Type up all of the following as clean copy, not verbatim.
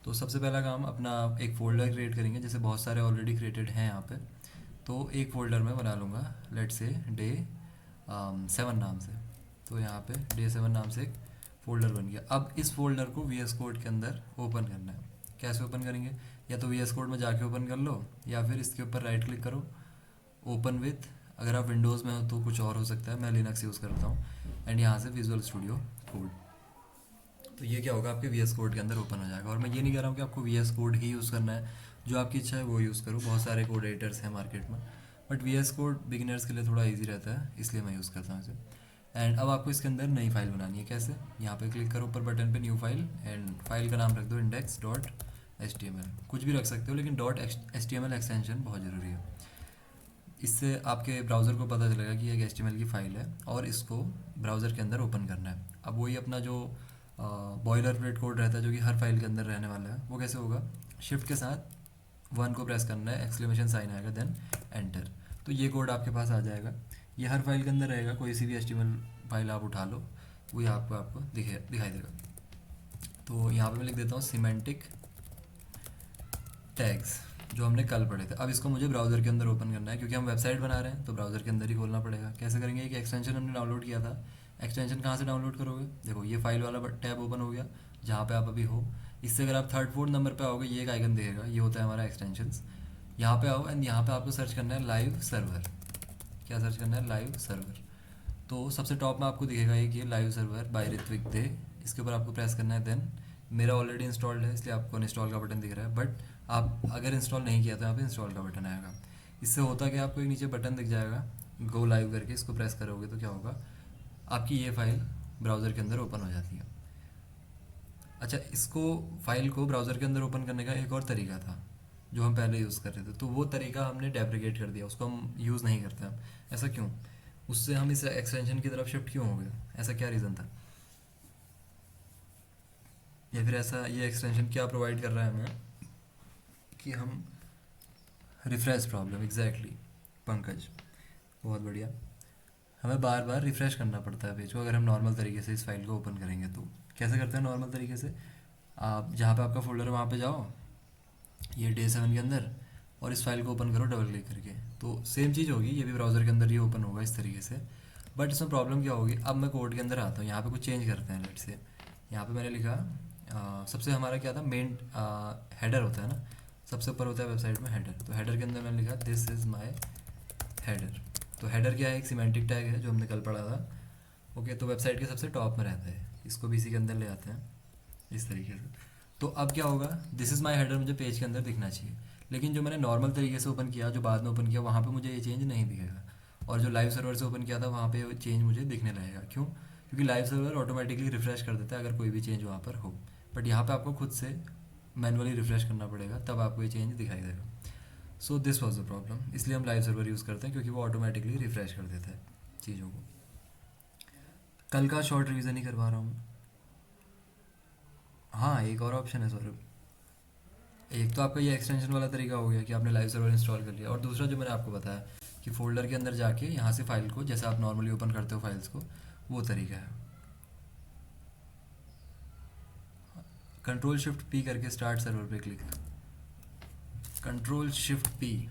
तो सबसे पहला काम अपना एक फ़ोल्डर क्रिएट करेंगे, जैसे बहुत सारे ऑलरेडी क्रिएटेड हैं यहाँ पे। तो एक फ़ोल्डर मैं बना लूँगा, लेट से डे 7 नाम से। तो यहाँ पे डे 7 नाम से एक फ़ोल्डर बन गया। अब इस फ़ोल्डर को वी एस कोड के अंदर ओपन करना है। कैसे ओपन करेंगे? या तो वी एस कोड में जाके ओपन कर लो, या फिर इसके ऊपर राइट क्लिक करो, ओपन विथ। अगर आप विंडोज़ में हो तो कुछ और हो सकता है, मैं लिनक्स यूज़ करता हूँ। एंड यहाँ से विजुअल स्टूडियो कोड। तो ये क्या होगा, आपके वी एस कोड के अंदर ओपन हो जाएगा। और मैं ये नहीं कह रहा हूँ कि आपको वी एस कोड ही यूज़ करना है, जो आपकी इच्छा है वो यूज़ करो। बहुत सारे कोड एडिटर्स हैं मार्केट में, but V S code beginners के लिए थोड़ा ईजी रहता है, इसलिए मैं यूज़ करता हूँ इसे। एंड अब आपको इसके अंदर नई फाइल बनानी है। कैसे? यहाँ पे क्लिक करो ऊपर बटन पे, न्यू फाइल, एंड फाइल का नाम रख दो index dot H T M L. कुछ भी रख सकते हो, लेकिन dot H T M L extension बहुत ज़रूरी है। इससे आपके ब्राउज़र को पता चलेगा कि एक एच टी एम एल की फ़ाइल है और इसको ब्राउज़र के अंदर ओपन करना है। अब वही अपना जो बॉयलर प्लेट कोड रहता है जो कि हर फाइल के अंदर रहने वाला है, वो कैसे होगा? शिफ्ट के साथ 1 को प्रेस करना है, एक्सक्लेमेशन साइन आएगा, देन एंटर। तो ये कोड आपके पास आ जाएगा। ये हर फाइल के अंदर रहेगा, कोई सी भी H T M L file आप उठा लो, वो यहाँ आपको आपको दिखाई देगा। तो यहाँ पे मैं लिख देता हूँ सिमेंटिक टैग्स, जो हमने कल पढ़े थे। अब इसको मुझे ब्राउज़र के अंदर ओपन करना है, क्योंकि हम वेबसाइट बना रहे हैं तो ब्राउज़र के अंदर ही खोलना पड़ेगा। कैसे करेंगे? कि एक्सटेंशन हमने डाउनलोड किया था। एक्सटेंशन कहाँ से डाउनलोड करोगे? देखो ये फाइल वाला टैब ओपन हो गया जहाँ पे आप अभी हो। इससे अगर आप थर्ड फोर्थ नंबर पे आओगे, ये एक आइकन दिखेगा, ये होता है हमारा एक्सटेंशंस। यहाँ पे आओ एंड यहाँ पे आपको सर्च करना है लाइव सर्वर। क्या सर्च करना है? Live server. तो सबसे टॉप में आपको दिखेगा एक ये लाइव सर्वर बाय ऋत्विक दे। इसके ऊपर आपको प्रेस करना है। देन मेरा ऑलरेडी इंस्टॉल्ड है, इसलिए आपको इंस्टॉल का बटन दिख रहा है, बट आप अगर इंस्टॉल नहीं किया तो यहाँ पे इंस्टॉल का बटन आएगा। इससे होता कि आपको एक नीचे बटन दिख जाएगा गो लाइव करके, इसको प्रेस करोगे तो क्या होगा, आपकी ये फाइल ब्राउज़र के अंदर ओपन हो जाती है। अच्छा, इसको फाइल को ब्राउज़र के अंदर ओपन करने का एक और तरीका था जो हम पहले यूज़ कर रहे थे, तो वो तरीका हमने डेप्रिकेट कर दिया, उसको हम यूज़ नहीं करते हम। ऐसा क्यों? उससे हम इस एक्सटेंशन की तरफ शिफ्ट क्यों हो गए? ऐसा क्या रीज़न था? या फिर ऐसा ये एक्सटेंशन क्या प्रोवाइड कर रहा है हमें कि हम रिफ्रेश प्रॉब्लम, एग्जैक्टली पंकज, बहुत बढ़िया। हमें बार बार रिफ़्रेश करना पड़ता है पेज को अगर हम नॉर्मल तरीके से इस फाइल को ओपन करेंगे तो। कैसे करते हैं नॉर्मल तरीके से? आप जहाँ पे आपका फोल्डर है वहाँ पे जाओ, ये डे 7 के अंदर, और इस फाइल को ओपन करो डबल क्लिक करके। तो सेम चीज़ होगी, ये भी ब्राउज़र के अंदर ही ओपन होगा इस तरीके से। बट इसमें प्रॉब्लम क्या होगी? अब मैं कोड के अंदर आता हूँ, यहाँ पे कुछ चेंज करते हैं। लेट से यहाँ पे मैंने लिखा सबसे हमारा क्या था, मेन हेडर होता है ना, सबसे ऊपर होता है वेबसाइट में हेडर। तो हेडर के अंदर मैंने लिखा दिस इज़ माई हेडर। तो हेडर क्या है? एक सिमेंटिक टैग है जो हमने कल पढ़ा था। ओके, तो वेबसाइट के सबसे टॉप में रहता है, इसको भी इसी के अंदर ले आते हैं इस तरीके से। तो अब क्या होगा, दिस इज़ माई हेडर मुझे पेज के अंदर दिखना चाहिए, लेकिन जो मैंने नॉर्मल तरीके से ओपन किया, जो बाद में ओपन किया, वहाँ पे मुझे ये चेंज नहीं दिखेगा। और जो लाइव सर्वर से ओपन किया था वहाँ पे चेंज मुझे दिखने लगेगा। क्यों? क्योंकि लाइव सर्वर ऑटोमेटिकली रिफ्रेश कर देता है अगर कोई भी चेंज वहाँ पर हो, बट यहाँ पे आपको खुद से मैनुअली रिफ्रेश करना पड़ेगा, तब आपको ये चेंज दिखाई देगा। So this was the problem. इसलिए हम लाइव सर्वर यूज़ करते हैं, क्योंकि वो ऑटोमेटिकली रिफ्रेश कर देता है चीज़ों को। कल का शॉर्ट रिवीजन ही करवा रहा हूँ। हाँ, एक और ऑप्शन है सौरभ। एक तो आपका ये एक्सटेंशन वाला तरीका हो गया कि आपने लाइव सर्वर इंस्टॉल कर लिया, और दूसरा जो मैंने आपको बताया कि फोल्डर के अंदर जाके यहाँ से फाइल को, जैसे आप नॉर्मली ओपन करते हो फाइल्स को, वो तरीका है। कंट्रोल शिफ्ट पी करके स्टार्ट सर्वर पे click. Control shift P,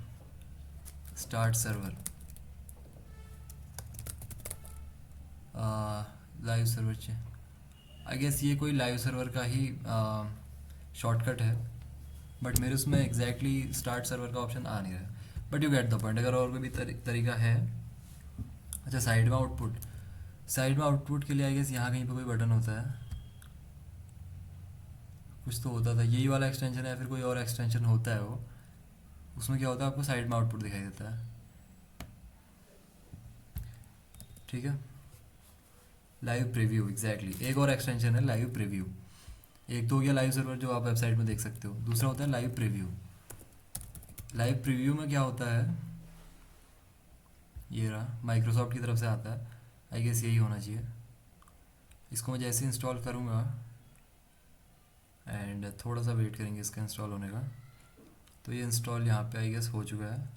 start server, live server. I guess ये कोई लाइव सर्वर का ही शॉर्टकट है, बट मेरे उसमें एग्जैक्टली स्टार्ट सर्वर का ऑप्शन आ नहीं रहा। But you get the point. अगर और कोई भी तरीका है। अच्छा, साइड में आउटपुट के लिए आई गेस यहाँ कहीं पे कोई बटन होता है, कुछ तो होता था, यही वाला एक्सटेंशन है या फिर कोई और एक्सटेंशन होता है वो। उसमें क्या होता है, आपको साइड में आउटपुट दिखाई देता है। ठीक है, लाइव प्रीव्यू, एग्जैक्टली एक और एक्सटेंशन है लाइव प्रीव्यू। एक तो हो गया लाइव सर्वर जो आप वेबसाइट में देख सकते हो, दूसरा होता है लाइव प्रीव्यू। लाइव प्रीव्यू में क्या होता है, ये रहा, माइक्रोसॉफ्ट की तरफ से आता है, आई गेस यही होना चाहिए। इसको मैं जैसे इंस्टॉल करूँगा, एंड थोड़ा सा वेट करेंगे इसका इंस्टॉल होने का, तो ये इंस्टॉल यहाँ पे आई गेस हो चुका है।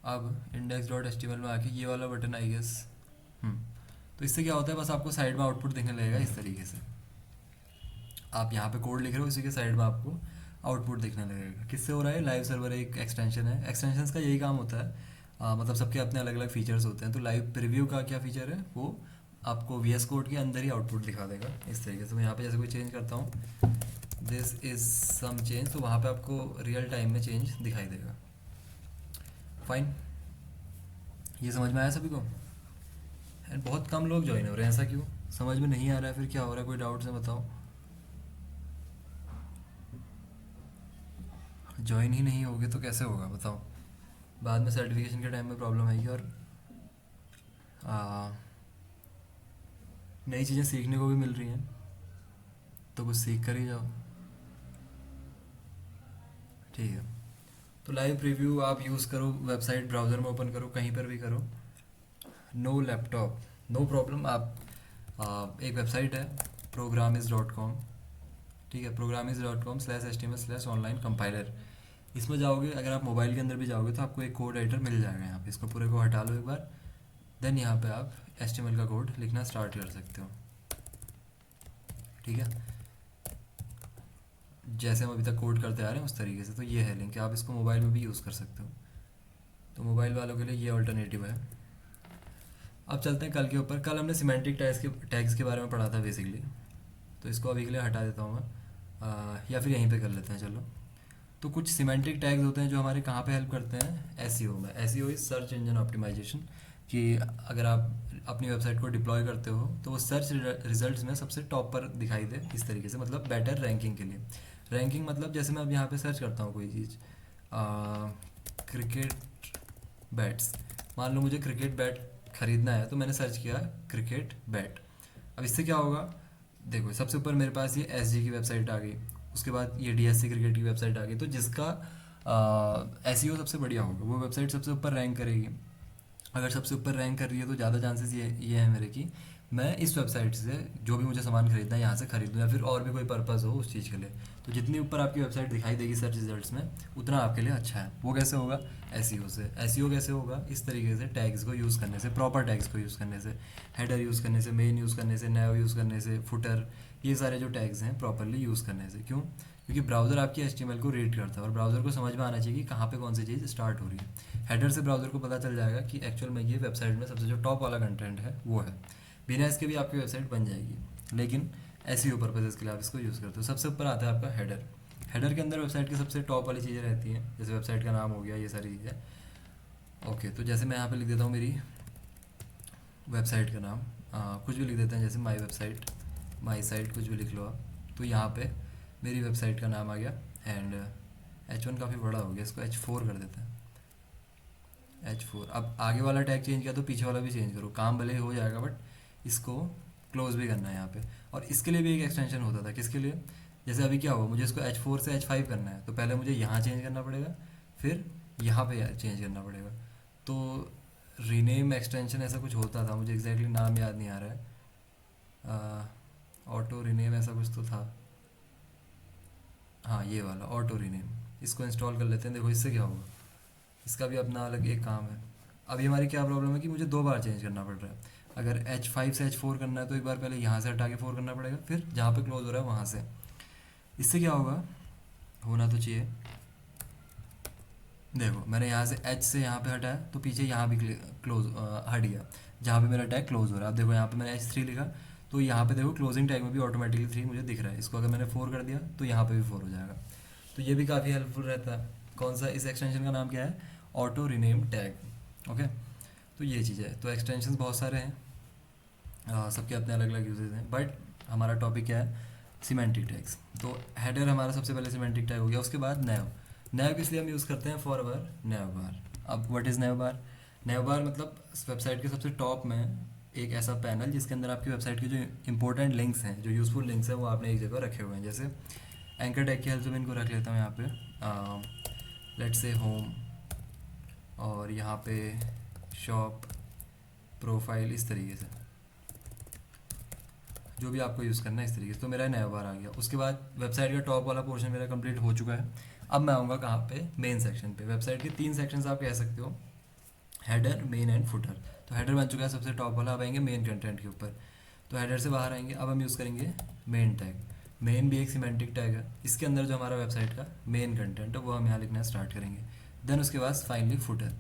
अब index.html में आके ये वाला बटन आई गेस, तो इससे क्या होता है, बस आपको साइड में आउटपुट दिखने लगेगा इस तरीके से। आप यहाँ पे कोड लिख रहे हो, इसी के साइड में आपको आउटपुट दिखने लगेगा। किससे हो रहा है? लाइव सर्वर एक एक्सटेंशन है। एक्सटेंशंस का यही काम होता है, मतलब सबके अपने अलग अलग फीचर्स होते हैं। तो लाइव प्रीव्यू का क्या फीचर है, वो आपको VS कोड के अंदर ही आउटपुट दिखा देगा इस तरीके से। मैं यहाँ पे जैसे कोई चेंज करता हूँ, दिस इज़ सम चेंज, तो वहाँ पे आपको रियल टाइम में चेंज दिखाई देगा। फाइन, ये समझ में आया सभी को? एंड बहुत कम लोग ज्वाइन हो रहे हैं, ऐसा क्यों? समझ में नहीं आ रहा है, फिर क्या हो रहा है? कोई डाउट्स है बताओ। ज्वाइन ही नहीं होगे तो कैसे होगा बताओ? बाद में सर्टिफिकेशन के टाइम में प्रॉब्लम आएगी, और नई चीज़ें सीखने को भी मिल रही हैं, तो कुछ सीख कर ही जाओ। ठीक है, तो लाइव प्रीव्यू आप यूज़ करो, वेबसाइट ब्राउज़र में ओपन करो, कहीं पर भी करो, नो लैपटॉप नो प्रॉब्लम। आप एक वेबसाइट है programmis.com, ठीक है, programmis.com/html/online compiler। इसमें जाओगे, अगर आप मोबाइल के अंदर भी जाओगे तो आपको एक कोड एडिटर मिल जाएगा यहाँ पे। इसको पूरे को हटा लो एक बार, देन यहाँ पे आप HTML का कोड लिखना स्टार्ट कर सकते हो। ठीक है, जैसे हम अभी तक कोड करते आ रहे हैं उस तरीके से। तो ये है लिंक, आप इसको मोबाइल में भी यूज़ कर सकते हो, तो मोबाइल वालों के लिए ये ऑल्टरनेटिव है। अब चलते हैं कल के ऊपर। कल हमने सिमेंटिक टैग्स के बारे में पढ़ा था बेसिकली, तो इसको अभी के लिए हटा देता हूँ मैं, या फिर यहीं पे कर लेते हैं चलो। तो कुछ सिमेंटिक टैग्स होते हैं जो हमारे कहाँ पे हेल्प करते हैं? एसईओ में। SEO is search engine optimization, कि अगर आप अपनी वेबसाइट को डिप्लॉय करते हो तो वो सर्च रिजल्ट्स में सबसे टॉप पर दिखाई दे इस तरीके से, मतलब बेटर रैंकिंग के लिए। रैंकिंग मतलब जैसे मैं अब यहाँ पे सर्च करता हूँ कोई चीज़, क्रिकेट बैट्स, मान लो मुझे क्रिकेट बैट ख़रीदना है, तो मैंने सर्च किया क्रिकेट बैट। अब इससे क्या होगा? देखो सबसे ऊपर मेरे पास ये SG की वेबसाइट आ गई, उसके बाद ये DSC क्रिकेट की वेबसाइट आ गई। तो जिसका SEO सबसे बढ़िया होगा वो वेबसाइट सबसे ऊपर रैंक करेगी। अगर सबसे ऊपर रैंक कर रही है तो ज़्यादा चांसेस ये है मेरे कि मैं इस वेबसाइट से जो भी मुझे सामान खरीदना है यहाँ से खरीदूँ, या फिर और भी कोई पर्पज़ हो उस चीज़ के लिए। तो जितनी ऊपर आपकी वेबसाइट दिखाई देगी सर्च रिजल्ट्स में, उतना आपके लिए अच्छा है। वो कैसे होगा? SEO से। SEO कैसे होगा? इस तरीके से टैग्स को यूज़ करने से, प्रॉपर टैग्स को यूज़ करने से, हेडर यूज़ करने से, मेन यूज़ करने से, नैव यूज़ करने से, फुटर, ये सारे जो टैग्स हैं प्रॉपरली यूज़ करने से। क्यों? क्योंकि ब्राउज़र आपकी HTML को रीड करता है, और ब्राउज़र को समझ में आना चाहिए कि कहाँ पे कौन सी चीज़ स्टार्ट हो रही है। हेडर से ब्राउज़र को पता चल जाएगा कि एक्चुअल में ये वेबसाइट में सबसे जो टॉप वाला कंटेंट है वो है। बिना इसके भी आपकी वेबसाइट बन जाएगी, लेकिन SEO पर्पजेज़ के लिए आप इसको यूज़ करते हो। सबसे ऊपर आता है आपका हेडर। हेडर के अंदर वेबसाइट की सबसे टॉप वाली चीज़ें रहती हैं, जैसे वेबसाइट का नाम हो गया, ये सारी चीज़ें। ओके, तो जैसे मैं यहाँ पे लिख देता हूँ मेरी वेबसाइट का नाम, कुछ भी लिख देते हैं, जैसे माई वेबसाइट, माई साइट, कुछ भी लिख लो आप। तो यहाँ पे मेरी वेबसाइट का नाम आ गया। एंड H1 काफ़ी बड़ा हो गया, इसको H4 कर देते हैं, H4। अब आगे वाला टैग चेंज किया तो पीछे वाला भी चेंज करो, काम भले ही हो जाएगा, बट इसको क्लोज भी करना है यहाँ पे। और इसके लिए भी एक एक्सटेंशन होता था, किसके लिए? जैसे अभी क्या हुआ, मुझे इसको H4 से H5 करना है, तो पहले मुझे यहाँ चेंज करना पड़ेगा, फिर यहाँ पे चेंज करना पड़ेगा। तो रीनेम एक्सटेंशन ऐसा कुछ होता था, मुझे एग्जैक्टली नाम याद नहीं आ रहा है, ऑटो रीनेम ऐसा कुछ तो था। हाँ, ये वाला ऑटो रीनेम, इसको इंस्टॉल कर लेते हैं। देखो इससे क्या होगा, इसका भी अपना अलग एक काम है। अभी हमारी क्या प्रॉब्लम है कि मुझे 2 बार चेंज करना पड़ रहा है। अगर H5 से H4 करना है तो एक बार पहले यहाँ से हटा के 4 करना पड़ेगा, फिर जहाँ पे क्लोज हो रहा है वहाँ से। इससे क्या होगा, होना तो चाहिए, देखो मैंने यहाँ से H से यहाँ पे हटाया तो पीछे यहाँ भी क्लोज हट गया, जहाँ पे मेरा टैग क्लोज हो रहा है। अब देखो यहाँ पे मैंने H3 लिखा, तो यहाँ पे देखो क्लोजिंग टैग में भी ऑटोमेटिकली 3 मुझे दिख रहा है। इसको अगर मैंने 4 कर दिया तो यहाँ पे भी 4 हो जाएगा। तो ये भी काफ़ी हेल्पफुल रहता है। कौन सा? इस एक्सटेंशन का नाम क्या है? Auto rename tag. ओके, तो ये चीज़ है। तो एक्सटेंशन बहुत सारे हैं, सबके अपने अलग अलग यूजेज हैं, बट हमारा टॉपिक क्या है? Semantic tags. तो हेडर हमारा सबसे पहले सिमेंटिक टैग हो गया, उसके बाद नैव। नैव किस लिए हम यूज़ करते हैं? फॉर अवर नैव बार। अब व्हाट इज़ नैव बार? नैव बार मतलब वेबसाइट के सबसे टॉप में एक ऐसा पैनल जिसके अंदर आपकी वेबसाइट के जो इंपॉर्टेंट लिंक्स हैं, जो यूज़फुल लिंक्स हैं, वो आपने एक जगह रखे हुए हैं। जैसे एंकर टैग की हेल्प से मैं इनको रख लेता हूँ यहाँ पे, लेट्स से होम, और यहाँ पे शॉप, प्रोफाइल, इस तरीके से जो भी आपको यूज़ करना है इस तरीके से। तो मेरा नया बार आ गया। उसके बाद वेबसाइट का टॉप वाला पोर्शन मेरा कंप्लीट हो चुका है। अब मैं आऊँगा कहाँ पे? मेन सेक्शन पे। वेबसाइट के 3 सेक्शंस आप कह सकते हो, हेडर, मेन एंड फुटर। तो हेडर बन चुका है सबसे टॉप वाला, अब आएंगे मेन कंटेंट के ऊपर। तो हेडर से बाहर आएंगे, अब हम यूज़ करेंगे मेन टैग। मेन भी एक सिमेंटिक टैग है, इसके अंदर जो हमारा वेबसाइट का मेन कंटेंट है वो हम यहाँ लिखना स्टार्ट करेंगे। देन उसके बाद फाइनली फुटर।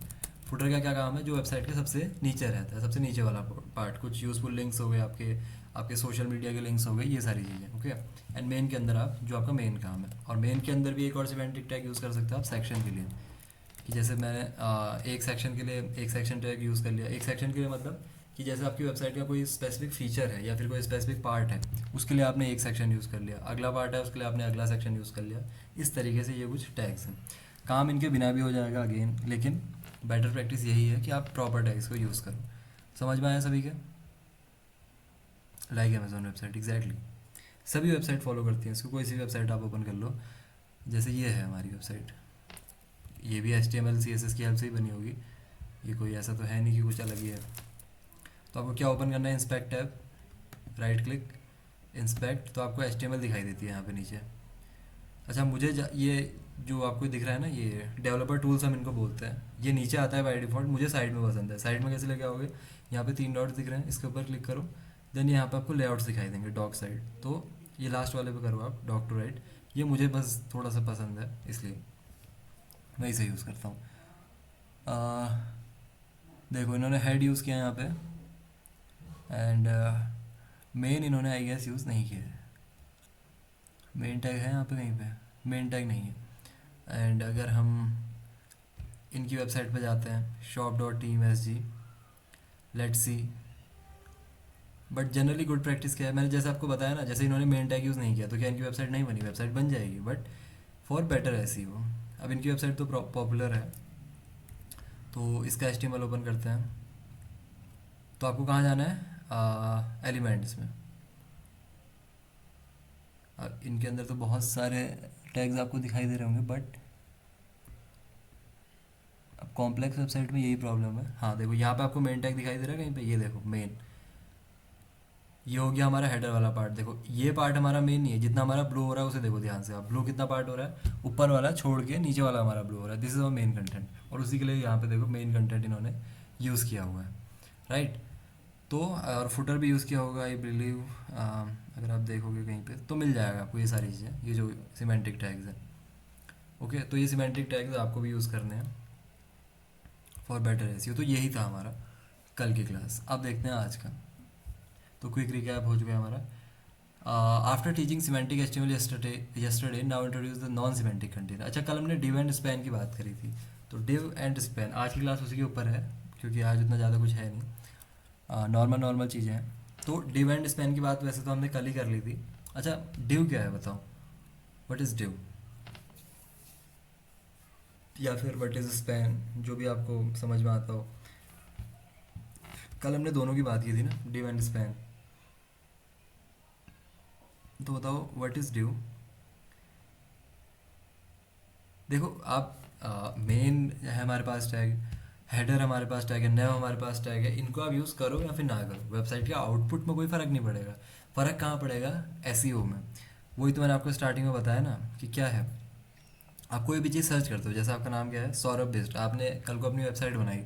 फुटर का क्या काम है, जो वेबसाइट के सबसे नीचे रहता है, सबसे नीचे वाला पार्ट, कुछ यूजफुल लिंक्स हो गए आपके, आपके सोशल मीडिया के लिंक्स हो गए, ये सारी चीज़ें। ओके, एंड मेन के अंदर आप जो आपका मेन काम है, और मेन के अंदर भी एक और सिमेंटिक टैग यूज़ कर सकते हो आप सेक्शन के लिए, कि जैसे मैंने एक सेक्शन के लिए एक सेक्शन टैग यूज़ कर लिया। एक सेक्शन के लिए मतलब कि जैसे आपकी वेबसाइट का कोई स्पेसिफिक फीचर है या फिर कोई स्पेसिफिक पार्ट है, उसके लिए आपने एक सेक्शन यूज़ कर लिया, अगला पार्ट है उसके लिए आपने अगला सेक्शन यूज़ कर लिया। इस तरीके से ये कुछ टैग्स हैं। काम इनके बिना भी हो जाएगा अगेन, लेकिन बेटर प्रैक्टिस यही है कि आप प्रॉपर टैग्स को यूज़ करो। समझ में आया सभी के? लाइक अमेजोन वेबसाइट एग्जैक्टली सभी वेबसाइट फॉलो करती हैं इसको। कोई सी वेबसाइट आप ओपन कर लो, जैसे ये है हमारी वेबसाइट, ये भी HTML CSS की हेल्प से ही बनी होगी, ये कोई ऐसा तो है नहीं कि कुछ अलग ही है। तो आपको क्या ओपन करना है, inspect tab, right click, inspect, तो आपको HTML दिखाई देती है यहाँ पे नीचे। अच्छा ये जो आपको दिख रहा है ना, ये डेवलपर टूल्स हम इनको बोलते हैं, ये नीचे आता है बाय डिफ़ॉल्ट, मुझे साइड में पसंद है। साइड में कैसे लेके आओगे, यहाँ पे 3 डॉट्स दिख रहे हैं, इसके ऊपर क्लिक करो, देन यहाँ पे आपको लेआउट्स दिखाई देंगे, डॉक साइड, तो ये लास्ट वाले पे करो आप, डॉक टू राइट। ये मुझे बस थोड़ा सा पसंद है, इसलिए मैं इसे यूज़ करता हूँ। देखो इन्होंने हेड यूज़ किया यहाँ पे, एंड मेन इन्होंने आई गेस यूज़ नहीं किया है। मेन टैग है यहाँ पे कहीं पे, मेन टैग नहीं है। एंड अगर हम इनकी वेबसाइट पे जाते हैं, shop.teamsg, let's see, but generally good practice क्या है, मैंने जैसे आपको बताया ना, जैसे इन्होंने मेन टैग यूज़ नहीं किया तो क्या इनकी वेबसाइट नहीं बनी? वेबसाइट बन जाएगी, बट फॉर बेटर SEO। अब इनकी वेबसाइट तो पॉपुलर है, तो इसका HTML ओपन करते हैं। तो आपको कहाँ जाना है, एलिमेंट्स में। अब इनके अंदर तो बहुत सारे टैग्स आपको दिखाई दे रहे होंगे, बट अब कॉम्प्लेक्स वेबसाइट में यही प्रॉब्लम है। हाँ देखो यहाँ पे आपको मेन टैग दिखाई दे रहा है कहीं पे, ये देखो मेन, ये हो गया हमारा हेडर वाला पार्ट। देखो ये पार्ट हमारा मेन नहीं है, जितना हमारा ब्लू हो रहा है उसे देखो ध्यान से आप, ब्लू कितना पार्ट हो रहा है, ऊपर वाला छोड़ के नीचे वाला हमारा ब्लू हो रहा है, this is our main content, और उसी के लिए यहाँ पे देखो मेन कंटेंट इन्होंने यूज़ किया हुआ है, राइट। तो और फुटर भी यूज़ किया होगा आई बिलीव, अगर आप देखोगे कहीं पे तो मिल जाएगा आपको ये सारी चीज़ें, ये जो सिमेंटिक टैग्स हैं। ओके, तो ये सिमेंटिक टैग्स आपको भी यूज़ करने हैं फॉर बेटर एसईओ। तो यही था हमारा कल की क्लास। अब देखते हैं आज का। तो क्विक रिकैप हो चुका है हमारा। After teaching semantic HTML yesterday now introduce the non semantic container. अच्छा कल हमने डिव एंड स्पैन की बात करी थी, तो डिव एंड स्पैन आज की क्लास उसी के ऊपर है, क्योंकि आज उतना ज़्यादा कुछ है नहीं, नॉर्मल चीज़ें हैं। तो डिव एंड स्पैन की बात वैसे तो हमने कल ही कर ली थी। अच्छा डिव क्या है बताओ, व्हाट इज़ डिव, या फिर व्हाट इज़ स्पैन, जो भी आपको समझ में आता हो। कल हमने दोनों की बात की थी ना, डिव एंड स्पैन। तो बताओ व्हाट इज़ डिव। देखो आप मेन है हमारे पास टैग, हेडर हमारे पास टैग है, नेव हमारे पास टैग है, इनको आप यूज़ करो या फिर ना करो, वेबसाइट के आउटपुट में कोई फ़र्क नहीं पड़ेगा। फ़र्क कहाँ पड़ेगा, एसईओ में। वही तो मैंने आपको स्टार्टिंग में बताया ना कि क्या है, आप कोई भी चीज़ सर्च करते हो, जैसे आपका नाम क्या है, सौरभ बिस्ट, आपने कल को अपनी वेबसाइट बनाई,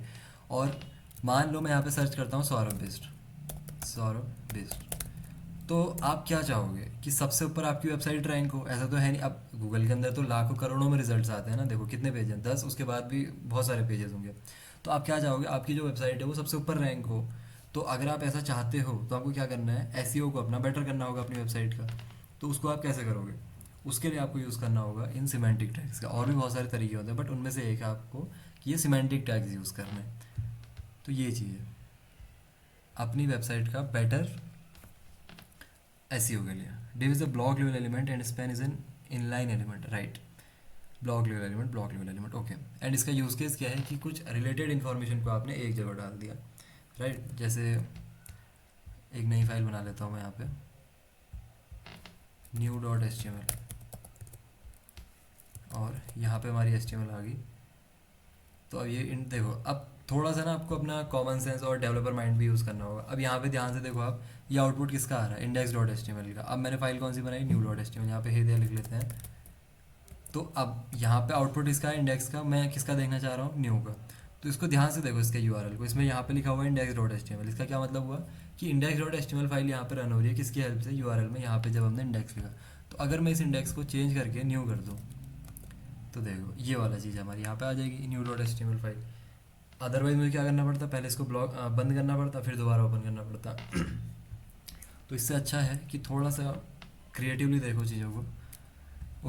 और मान लो मैं यहाँ पे सर्च करता हूँ सौरभ बिस्ट, सौरभ बिस्ट, तो आप क्या चाहोगे कि सबसे ऊपर आपकी वेबसाइट रैंक हो? ऐसा तो है नहीं। अब गूगल के अंदर तो लाखों करोड़ों में रिजल्ट्स आते हैं ना, देखो कितने पेज हैं, 10, उसके बाद भी बहुत सारे पेजेस होंगे। तो आप क्या चाहोगे, आपकी जो वेबसाइट है वो सबसे ऊपर रैंक हो। तो अगर आप ऐसा चाहते हो तो आपको क्या करना है, एसईओ को अपना बेटर करना होगा अपनी वेबसाइट का। तो उसको आप कैसे करोगे, उसके लिए आपको यूज़ करना होगा इन सिमेंटिक टैग्स का। और भी बहुत सारे तरीके होते हैं, बट उनमें से एक है आपको कि ये सिमेंटिक टैग्स यूज़ करना है। तो ये चीज़ है अपनी वेबसाइट का बेटर एसईओ के लिए। div is a block level element and span is an inline element, right? Block level element, block level element, okay. And इसका यूज़ केस क्या है कि कुछ रिलेटेड इन्फॉर्मेशन को आपने एक जगह डाल दिया, राइट। जैसे एक नई फाइल बना लेता हूँ मैं यहाँ पे, new.html, और यहाँ पे हमारी HTML आ गई। तो अब ये देखो, अब थोड़ा सा ना आपको अपना कॉमन सेंस और डेवलपर माइंड भी यूज़ करना होगा। अब यहाँ पे ध्यान से देखो आप, ये आउटपुट किसका आ रहा है, index.html का। अब मैंने फाइल कौन सी बनाई, new.html, यहाँ पे हे दे लिख लेते हैं। तो अब यहाँ पे आउटपुट इसका है इंडेक्स का, मैं किसका देखना चाह रहा हूँ, न्यू का। तो इसको ध्यान से देखो, इसके URL को, इसमें यहाँ पे लिखा हुआ है index.html। इसका क्या मतलब हुआ कि index.html फाइल यहाँ पे रन हो रही है किसकी हेल्प से, URL में, यहाँ पे जब हमने इंडेक्स लिखा। तो तो अगर मैं इस इंडेक्स को चेंज करके न्यू कर दूँ तो देखो ये वाला चीज़ हमारी यहाँ पे आ जाएगी, new dot HTML file. Otherwise मुझे क्या करना पड़ता, पहले इसको ब्लॉक बंद करना पड़ता, फिर दोबारा ओपन करना पड़ता। तो इससे अच्छा है कि थोड़ा सा क्रिएटिवली देखो चीज़ों को।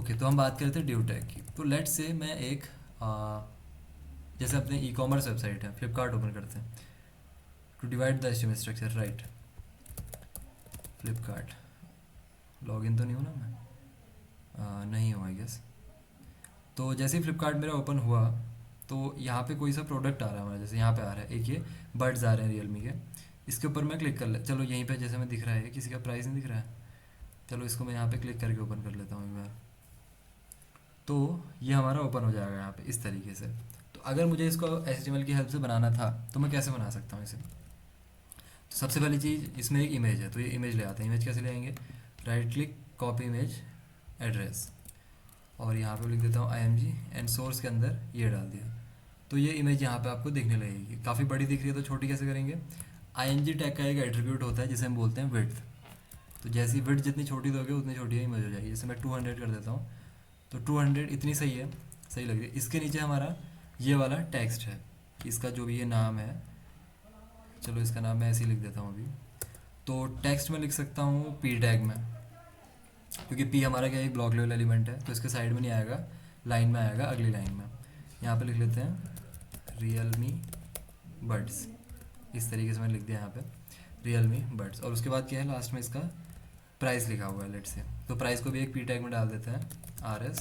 ओके, तो हम बात करते हैं ड्यू टैग की। तो लेट्स से मैं एक जैसे अपने ई-कॉमर्स वेबसाइट है, फ्लिपकार्ट ओपन करते हैं। To divide the HTML structure, right, Flipkart, login तो नहीं हूँ ना मैं, नहीं हूँ आई गेस। तो जैसे ही फ्लिपकार्ट मेरा ओपन हुआ तो यहाँ पे कोई सा प्रोडक्ट आ रहा है हमारा, जैसे यहाँ पे आ रहा है एक, ये बड्स आ रहे हैं रियलमी के। इसके ऊपर मैं क्लिक कर ले, चलो यहीं पे जैसे मैं दिख रहा है, किसी का प्राइस नहीं दिख रहा है, चलो इसको मैं यहाँ पे क्लिक करके ओपन कर लेता हूँ एक बार। तो ये हमारा ओपन हो जाएगा यहाँ पे इस तरीके से। तो अगर मुझे इसको HTML की हेल्प से बनाना था तो मैं कैसे बना सकता हूँ इसे। तो सबसे पहली चीज़, इसमें एक इमेज है, तो ये इमेज ले आते हैं। इमेज कैसे ले आएंगे, right click, copy image address, और यहाँ पे लिख देता हूँ IMG एंड सोर्स के अंदर ये डाल दिया। तो ये इमेज यहाँ पे आपको दिखने लगेगी। काफ़ी बड़ी दिख रही है तो छोटी कैसे करेंगे, IMG टैग का एक एट्रीब्यूट होता है जिसे हम बोलते हैं विड्थ। तो जैसी विड्थ जितनी छोटी दोगे उतनी छोटी इमेज हो जाएगी। जैसे मैं 200 कर देता हूँ, तो 200 इतनी सही है, सही लग रही है। इसके नीचे हमारा ये वाला टेक्स्ट है, इसका जो भी ये नाम है, चलो इसका नाम मैं ऐसे ही लिख देता हूँ अभी। तो टेक्स्ट में लिख सकता हूँ P टैग में, क्योंकि P हमारा क्या है, ब्लॉक लेवल एलिमेंट है, तो इसके साइड में नहीं आएगा, लाइन में आएगा, अगली लाइन में। यहाँ पे लिख लेते हैं रियलमी बड्स, इस तरीके से मैंने लिख दिया यहाँ पे रियलमी बड्स। और उसके बाद क्या है, लास्ट में इसका प्राइस लिखा हुआ है लेट से, तो प्राइस को भी एक P टैग में डाल देते हैं RS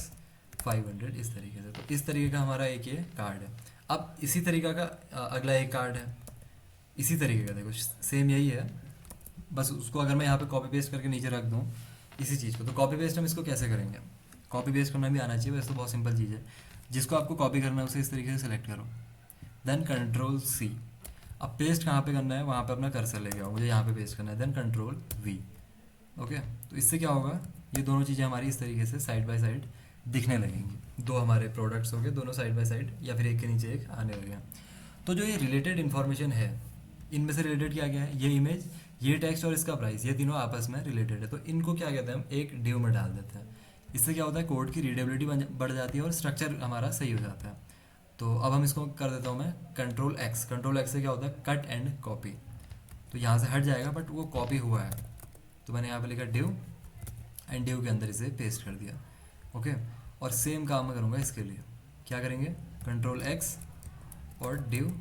500 इस तरीके से। तो इस तरीके का हमारा एक ये कार्ड है। अब इसी तरीका का अगला एक कार्ड है, इसी तरीके का, देखो सेम यही है, बस उसको अगर मैं यहाँ पे कॉपी पेस्ट करके नीचे रख दूँ इसी चीज़ को। तो कॉपी पेस्ट हम इसको कैसे करेंगे, कॉपी पेस्ट करना भी आना चाहिए, वैसे तो बहुत सिंपल चीज़ है। जिसको आपको कॉपी करना है उसे इस तरीके से सेलेक्ट करो, देन Ctrl+C। अब पेस्ट कहाँ पे करना है, वहाँ पे अपना कर्सर लेके आओ, मुझे यहाँ पे पेस्ट करना है, देन Ctrl+V। ओके, तो इससे क्या होगा, ये दोनों चीज़ें हमारी इस तरीके से साइड बाय साइड दिखने लगेंगी। दो हमारे प्रोडक्ट्स हो गए, दोनों साइड बाय साइड या फिर एक के नीचे एक आने लगे हैं। तो जो ये रिलेटेड इन्फॉर्मेशन है, इनमें से रिलेटेड क्या क्या है, ये इमेज, ये टेक्स्ट और इसका प्राइस, ये तीनों आपस में रिलेटेड है। तो इनको क्या कहते हैं, हम एक डिव में डाल देते हैं। इससे क्या होता है, कोड की रीडेबिलिटी बढ़ जाती है और स्ट्रक्चर हमारा सही हो जाता है। तो अब हम इसको कर देता हूँ मैं Ctrl+X। Ctrl+X से क्या होता है, कट एंड कॉपी। तो यहाँ से हट जाएगा बट वो कॉपी हुआ है, तो मैंने यहाँ पे लिखा डिव एंड डिव के अंदर इसे पेस्ट कर दिया। ओके, और सेम काम मैं करूँगा इसके लिए, क्या करेंगे, Ctrl+X और डिव,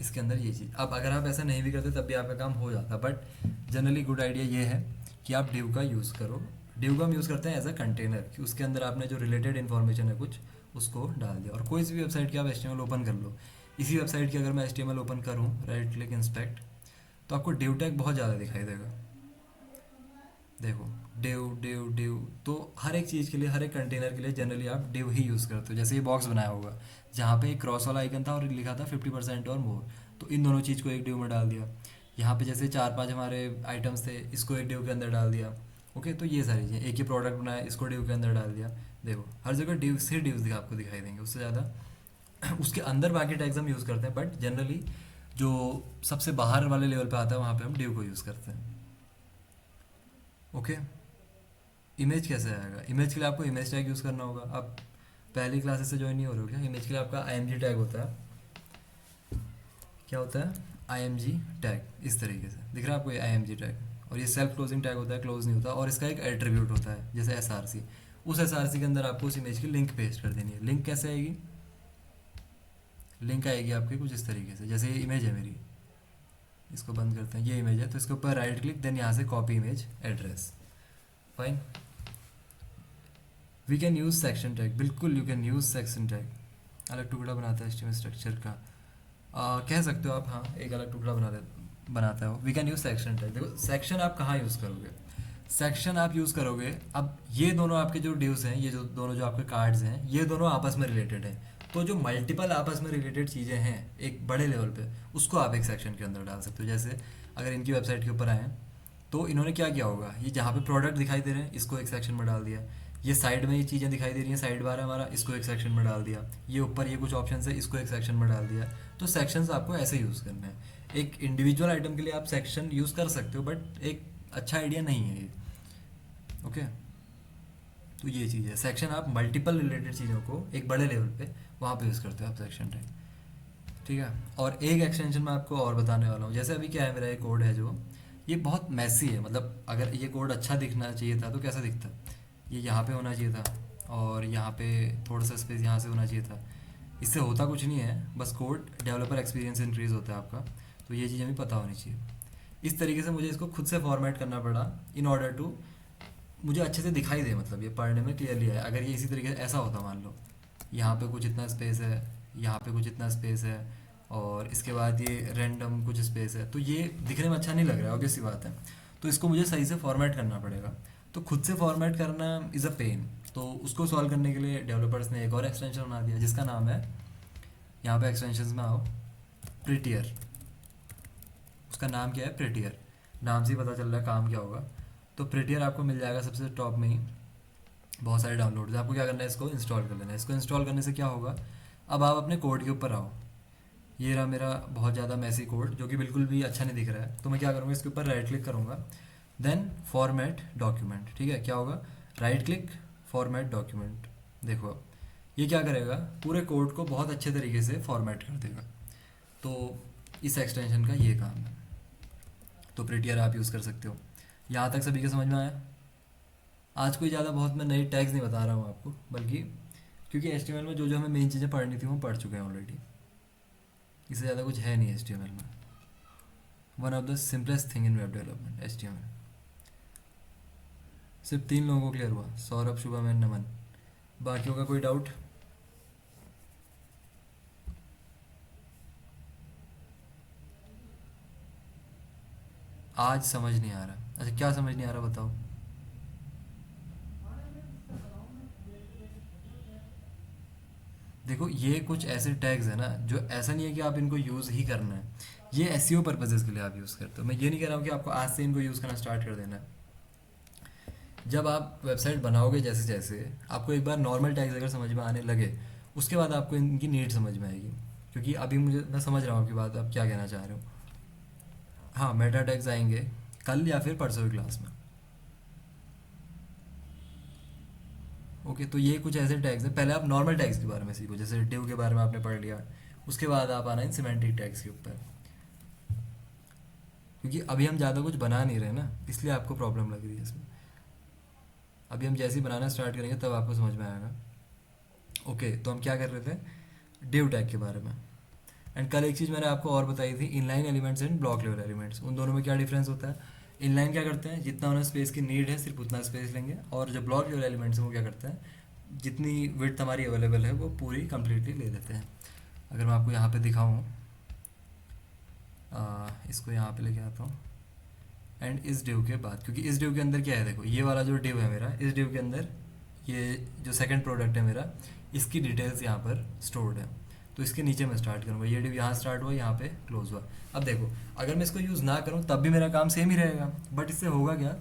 इसके अंदर ये चीज़। अब अगर आप ऐसा नहीं भी करते तब भी आपका काम हो जाता, बट जनरली गुड आइडिया ये है कि आप डिव का यूज़ करो। डिव का हम यूज़ करते हैं एज अ कंटेनर, कि उसके अंदर आपने जो रिलेटेड इन्फॉर्मेशन है कुछ, उसको डाल दिया। और कोई सी भी वेबसाइट की आप HTML ओपन कर लो, इसी वेबसाइट की अगर मैं HTML ओपन करूँ, राइट क्लिक इंस्पेक्ट, तो आपको डिव टैग बहुत ज़्यादा दिखाई देगा। देखो डिव डिव डिव, तो हर एक चीज़ के लिए, हर एक कंटेनर के लिए जनरली आप डिव ही यूज़ करते हो। जैसे ये बॉक्स बनाया होगा जहाँ पे एक क्रॉस वाला आइकन था और लिखा था 50% और मोर, तो इन दोनों चीज़ को एक डिव में डाल दिया। यहाँ पे जैसे 4-5 हमारे आइटम्स थे, इसको एक डिव के अंदर डाल दिया। ओके, तो ये सारी चीज़ें, एक ही प्रोडक्ट बनाया, इसको डिव के अंदर डाल दिया। देखो हर जगह डिव से डिव्स आपको दिखाई देंगे, उससे ज़्यादा उसके अंदर बाकी टैग्स हम यूज़ करते हैं, बट जनरली जो सबसे बाहर वाले लेवल पे आता है वहाँ पे हम डिव को यूज़ करते हैं। ओके, इमेज कैसे आएगा, इमेज के लिए आपको इमेज टैग यूज़ करना होगा। आप पहली क्लासेस से ज्वाइन नहीं हो रहे हो क्या, इमेज के लिए आपका IMG टैग होता है। क्या होता है, IMG टैग, इस तरीके से दिख रहा है आपको ये IMG टैग, और ये सेल्फ क्लोजिंग टैग होता है, क्लोज नहीं होता। और इसका एक एट्रीब्यूट होता है जैसे SRC, उस SRC के अंदर आपको उस इमेज की लिंक पेस्ट कर देनी है। लिंक कैसे आएगी, लिंक आएगी आपके कुछ इस तरीके से, जैसे ये इमेज है मेरी, इसको बंद करते हैं, ये इमेज है, तो इसके ऊपर राइट क्लिक, देन यहाँ से copy image address, fine. We can use section tag, बिल्कुल you can use section tag, अलग टुकड़ा बनाता है HTML स्ट्रक्चर का, कह सकते हो आप, हाँ एक अलग टुकड़ा बनाता है वो। We can use section tag. देखो सेक्शन आप कहाँ यूज़ करोगे, सेक्शन आप यूज़ करोगे, अब ये दोनों आपके जो डिव्स हैं, ये जो दोनों जो आपके कार्ड्स हैं, ये दोनों आपस में रिलेटेड हैं। तो जो मल्टीपल आपस में रिलेटेड चीज़ें हैं एक बड़े लेवल पे, उसको आप एक सेक्शन के अंदर डाल सकते हो। जैसे अगर इनकी वेबसाइट के ऊपर आएँ तो इन्होंने क्या किया होगा, ये जहाँ पे प्रोडक्ट दिखाई दे रहे हैं इसको एक सेक्शन में डाल दिया, ये साइड में ये चीज़ें दिखाई दे रही हैं, साइड बार है हमारा, इसको एक सेक्शन में डाल दिया, ये ऊपर ये कुछ ऑप्शन है, इसको एक सेक्शन में डाल दिया। तो सेक्शंस आपको ऐसे यूज़ करने हैं। एक इंडिविजुअल आइटम के लिए आप सेक्शन यूज़ कर सकते हो, बट एक अच्छा आइडिया नहीं है ये। ओके, तो ये चीज़ है, सेक्शन आप मल्टीपल रिलेटेड चीज़ों को एक बड़े लेवल पे वहाँ पे यूज़ करते हो आप सेक्शन टैग, ठीक है। और एक एक्सटेंशन मैं आपको और बताने वाला हूँ, जैसे अभी क्या है, मेरा एक कोड है जो ये बहुत मैसी है, मतलब अगर ये कोड अच्छा दिखना चाहिए था तो कैसा दिखता, ये यहाँ पे होना चाहिए था और यहाँ पे थोड़ा सा स्पेस यहाँ से होना चाहिए था। इससे होता कुछ नहीं है, बस कोड डेवलपर एक्सपीरियंस इंक्रीज़ होता है आपका, तो ये चीज़ हमें पता होनी चाहिए। इस तरीके से मुझे इसको खुद से फॉर्मेट करना पड़ा इन ऑर्डर टू मुझे अच्छे से दिखाई दे, मतलब ये पढ़ने में क्लियरली है। अगर ये इसी तरीके से ऐसा होता, मान लो यहाँ पे कुछ इतना स्पेस है, यहाँ पे कुछ इतना स्पेस है और इसके बाद ये रैंडम कुछ स्पेस है, तो ये दिखने में अच्छा नहीं लग रहा है, ऑब्वियस सी बात है। तो इसको मुझे सही से फॉर्मेट करना पड़ेगा, तो खुद से फॉर्मेट करना इज़ अ पेन। तो उसको सॉल्व करने के लिए डेवलपर्स ने एक और एक्सटेंशन बना दिया जिसका नाम है, यहाँ पे एक्सटेंशन में आओ, प्रिटियर। उसका नाम क्या है, प्रिटियर। नाम से ही पता चल रहा है काम क्या होगा। तो प्रिटियर आपको मिल जाएगा सबसे टॉप में ही, बहुत सारे डाउनलोड्स। आपको क्या करना है, इसको इंस्टॉल कर लेना है। इसको इंस्टॉल करने से क्या होगा, अब आप अपने कोड के ऊपर आओ। ये रहा मेरा बहुत ज़्यादा मैसी कोड जो कि बिल्कुल भी अच्छा नहीं दिख रहा है, तो मैं क्या करूँगा, इसके ऊपर राइट क्लिक करूँगा, देन फॉर्मेट डॉक्यूमेंट, ठीक है। क्या होगा, राइट क्लिक, फॉर्मेट डॉक्यूमेंट। देखो अब ये क्या करेगा, पूरे कोड को बहुत अच्छे तरीके से फॉर्मेट कर देगा। तो इस एक्सटेंशन का ये काम है। तो प्रिटियर आप यूज़ कर सकते हो। यहाँ तक सभी के समझ में आया। आज कोई ज़्यादा बहुत मैं नई टैग्स नहीं बता रहा हूँ आपको, बल्कि क्योंकि HTML में जो जो हमें मेन चीज़ें पढ़नी थी वो पढ़ चुके हैं ऑलरेडी, इससे ज़्यादा कुछ है नहीं HTML में। One of the simplest thing in web development HTML। सिर्फ 3 लोगों को क्लियर हुआ, सौरभ, शुभम एंड नमन। बाकियों का कोई डाउट? आज समझ नहीं आ रहा। अच्छा, क्या समझ नहीं आ रहा बताओ। देखो ये कुछ ऐसे टैग्स है ना, जो ऐसा नहीं है कि आप इनको यूज़ ही करना है, ये SEO पर्पजेज़ के लिए आप यूज़ करते हो। मैं ये नहीं कह रहा हूँ कि आपको आज से इनको यूज़ करना स्टार्ट कर देना है। जब आप वेबसाइट बनाओगे, जैसे जैसे आपको एक बार नॉर्मल टैग्स अगर समझ में आने लगे, उसके बाद आपको इनकी नीड समझ में आएगी। क्योंकि अभी मैं समझ रहा हूँ आपकी बात, आप क्या कहना चाह रहे हो। हाँ, मेटा टैग्स आएंगे कल या फिर परसों की क्लास में। ओके, तो ये कुछ ऐसे टैग्स हैं। पहले आप नॉर्मल टैग्स के बारे में सीखो, जैसे डिव के बारे में आपने पढ़ लिया, उसके बाद आप आना इन सिमेंटिक टैग्स के ऊपर। क्योंकि अभी हम ज़्यादा कुछ बना नहीं रहे ना, इसलिए आपको प्रॉब्लम लग रही है इसमें। अभी हम जैसे ही बनाना स्टार्ट करेंगे तब आपको समझ में आएगा। ओके, तो हम क्या कर रहे थे, डिव टैग के बारे में। एंड कल एक चीज़ मैंने आपको और बताई थी, inline elements and block level elements, उन दोनों में क्या डिफरेंस होता है। इनलाइन क्या करते हैं, जितना उन्हें स्पेस की नीड है सिर्फ उतना स्पेस लेंगे, और जो ब्लॉक लेवल एलिमेंट्स हैं वो क्या करते हैं, जितनी विड्थ हमारी अवेलेबल है वो पूरी कंप्लीटली ले लेते हैं। अगर मैं आपको यहाँ पे दिखाऊँ, इसको यहाँ पे लेके आता हूँ। एंड इस डिव के बाद, क्योंकि इस डिव के अंदर क्या है, देखो ये वाला जो डिव है मेरा, इस डिव के अंदर ये जो सेकंड प्रोडक्ट है मेरा, इसकी डिटेल्स यहाँ पर स्टोर्ड है। तो इसके नीचे मैं स्टार्ट करूँगा, ये डिव यहाँ स्टार्ट हुआ, यहाँ पे क्लोज हुआ। अब देखो, अगर मैं इसको यूज़ ना करूँ तब भी मेरा काम सेम ही रहेगा, बट इससे होगा क्या,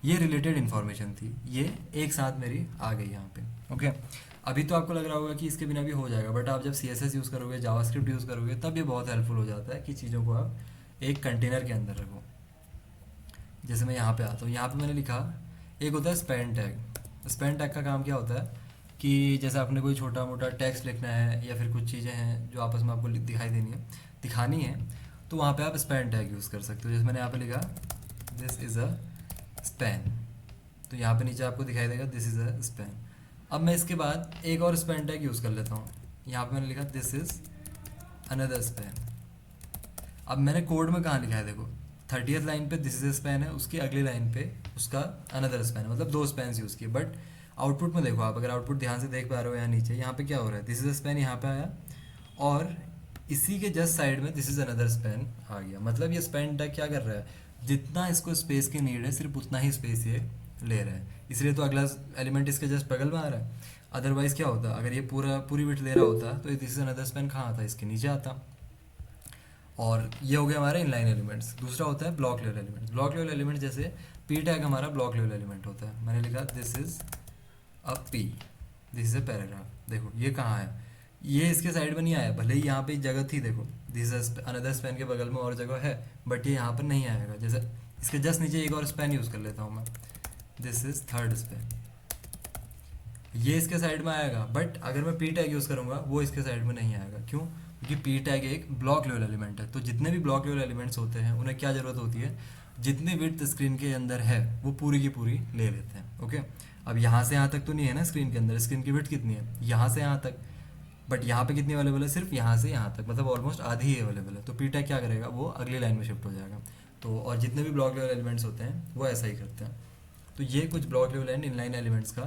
ये रिलेटेड इन्फॉर्मेशन थी, ये एक साथ मेरी आ गई यहाँ पे। ओके, अभी तो आपको लग रहा होगा कि इसके बिना भी हो जाएगा, बट आप जब CSS यूज़ करोगे, जावास्क्रिप्ट यूज़ करोगे, तब ये बहुत हेल्पफुल हो जाता है कि चीज़ों को आप एक कंटेनर के अंदर रखो। जैसे मैं यहाँ पे आता हूँ, यहाँ पे मैंने लिखा, एक होता है स्पैन टैग। स्पैन टैग का काम क्या होता है कि जैसे आपने कोई छोटा मोटा टेक्स्ट लिखना है या फिर कुछ चीज़ें हैं जो आपस में आपको दिखाई देनी है, दिखानी है, तो वहाँ पे आप स्पैन टैग यूज़ कर सकते हो। जैसे मैंने यहाँ पे लिखा, दिस इज़ अ स्पैन, तो यहाँ पे नीचे आपको दिखाई देगा दिस इज़ अ स्पैन। अब मैं इसके बाद एक और स्पैन टैग यूज़ कर लेता हूँ। यहाँ पे मैंने लिखा दिस इज़ अनदर स्पैन। अब मैंने कोड में कहाँ लिखा है, देखो 30th लाइन पे दिस इज स्पैन है, उसकी अगली लाइन पे उसका अनदर स्पैन है, मतलब 2 स्पैन यूज़ किए। बट आउटपुट में देखो, आप अगर आउटपुट ध्यान से देख पा रहे हो, यहाँ नीचे यहाँ पे क्या हो रहा है, दिस इज स्पैन यहाँ पे आया, और इसी के जस्ट साइड में दिस इज अनदर स्पैन आ गया। मतलब ये स्पैन टैग क्या कर रहा है, जितना इसको स्पेस की नीड है सिर्फ उतना ही स्पेस ये ले रहा है, इसलिए तो अगला एलिमेंट इसके जस्ट बगल में आ रहा है। अदरवाइज क्या होता, अगर ये पूरी विड्थ ले रहा होता तो दिस इज अनदर स्पैन कहाँ आता, इसके नीचे आता। और ये हो गया हमारा इनलाइन एलिमेंट्स। दूसरा होता है block level elements. Block level elements जैसे पी टैग हमारा ब्लॉक लेवल एलिमेंट होता है। मैंने लिखा this is a P, this is a paragraph. देखो ये कहाँ है, ये इसके साइड में नहीं आया, भले ही यहाँ पे जगह थी, देखो दिस इज अनदर स्पैन के बगल में और जगह है, बट ये यहाँ पर नहीं आएगा। जैसे इसके जस्ट नीचे एक और स्पैन यूज़ कर लेता हूँ मैं, दिस इज थर्ड स्पैन। ये इसके साइड में आएगा, बट अगर मैं पी टैग यूज़ करूँगा वो इसके साइड में नहीं आएगा। क्यों? क्योंकि पी टैग एक ब्लॉक लेवल एलिमेंट है। तो जितने भी ब्लॉक लेवल एलिमेंट्स होते हैं उन्हें क्या ज़रूरत होती है, जितनी विड्थ स्क्रीन के अंदर है वो पूरी की पूरी ले लेते हैं। ओके, अब यहाँ से यहाँ तक तो नहीं है ना स्क्रीन के अंदर, स्क्रीन की विड्थ कितनी है, यहाँ से यहाँ तक, बट यहाँ पे कितनी अवेलेबल है, सिर्फ यहाँ से यहाँ तक, मतलब ऑलमोस्ट आधी ही अवेलेबल है। तो पी टैग क्या करेगा, वो अगली लाइन में शिफ्ट हो जाएगा। तो और जितने भी ब्लॉक लेवल एलिमेंट्स होते हैं वो ऐसा ही करते हैं। तो ये कुछ block level and inline elements का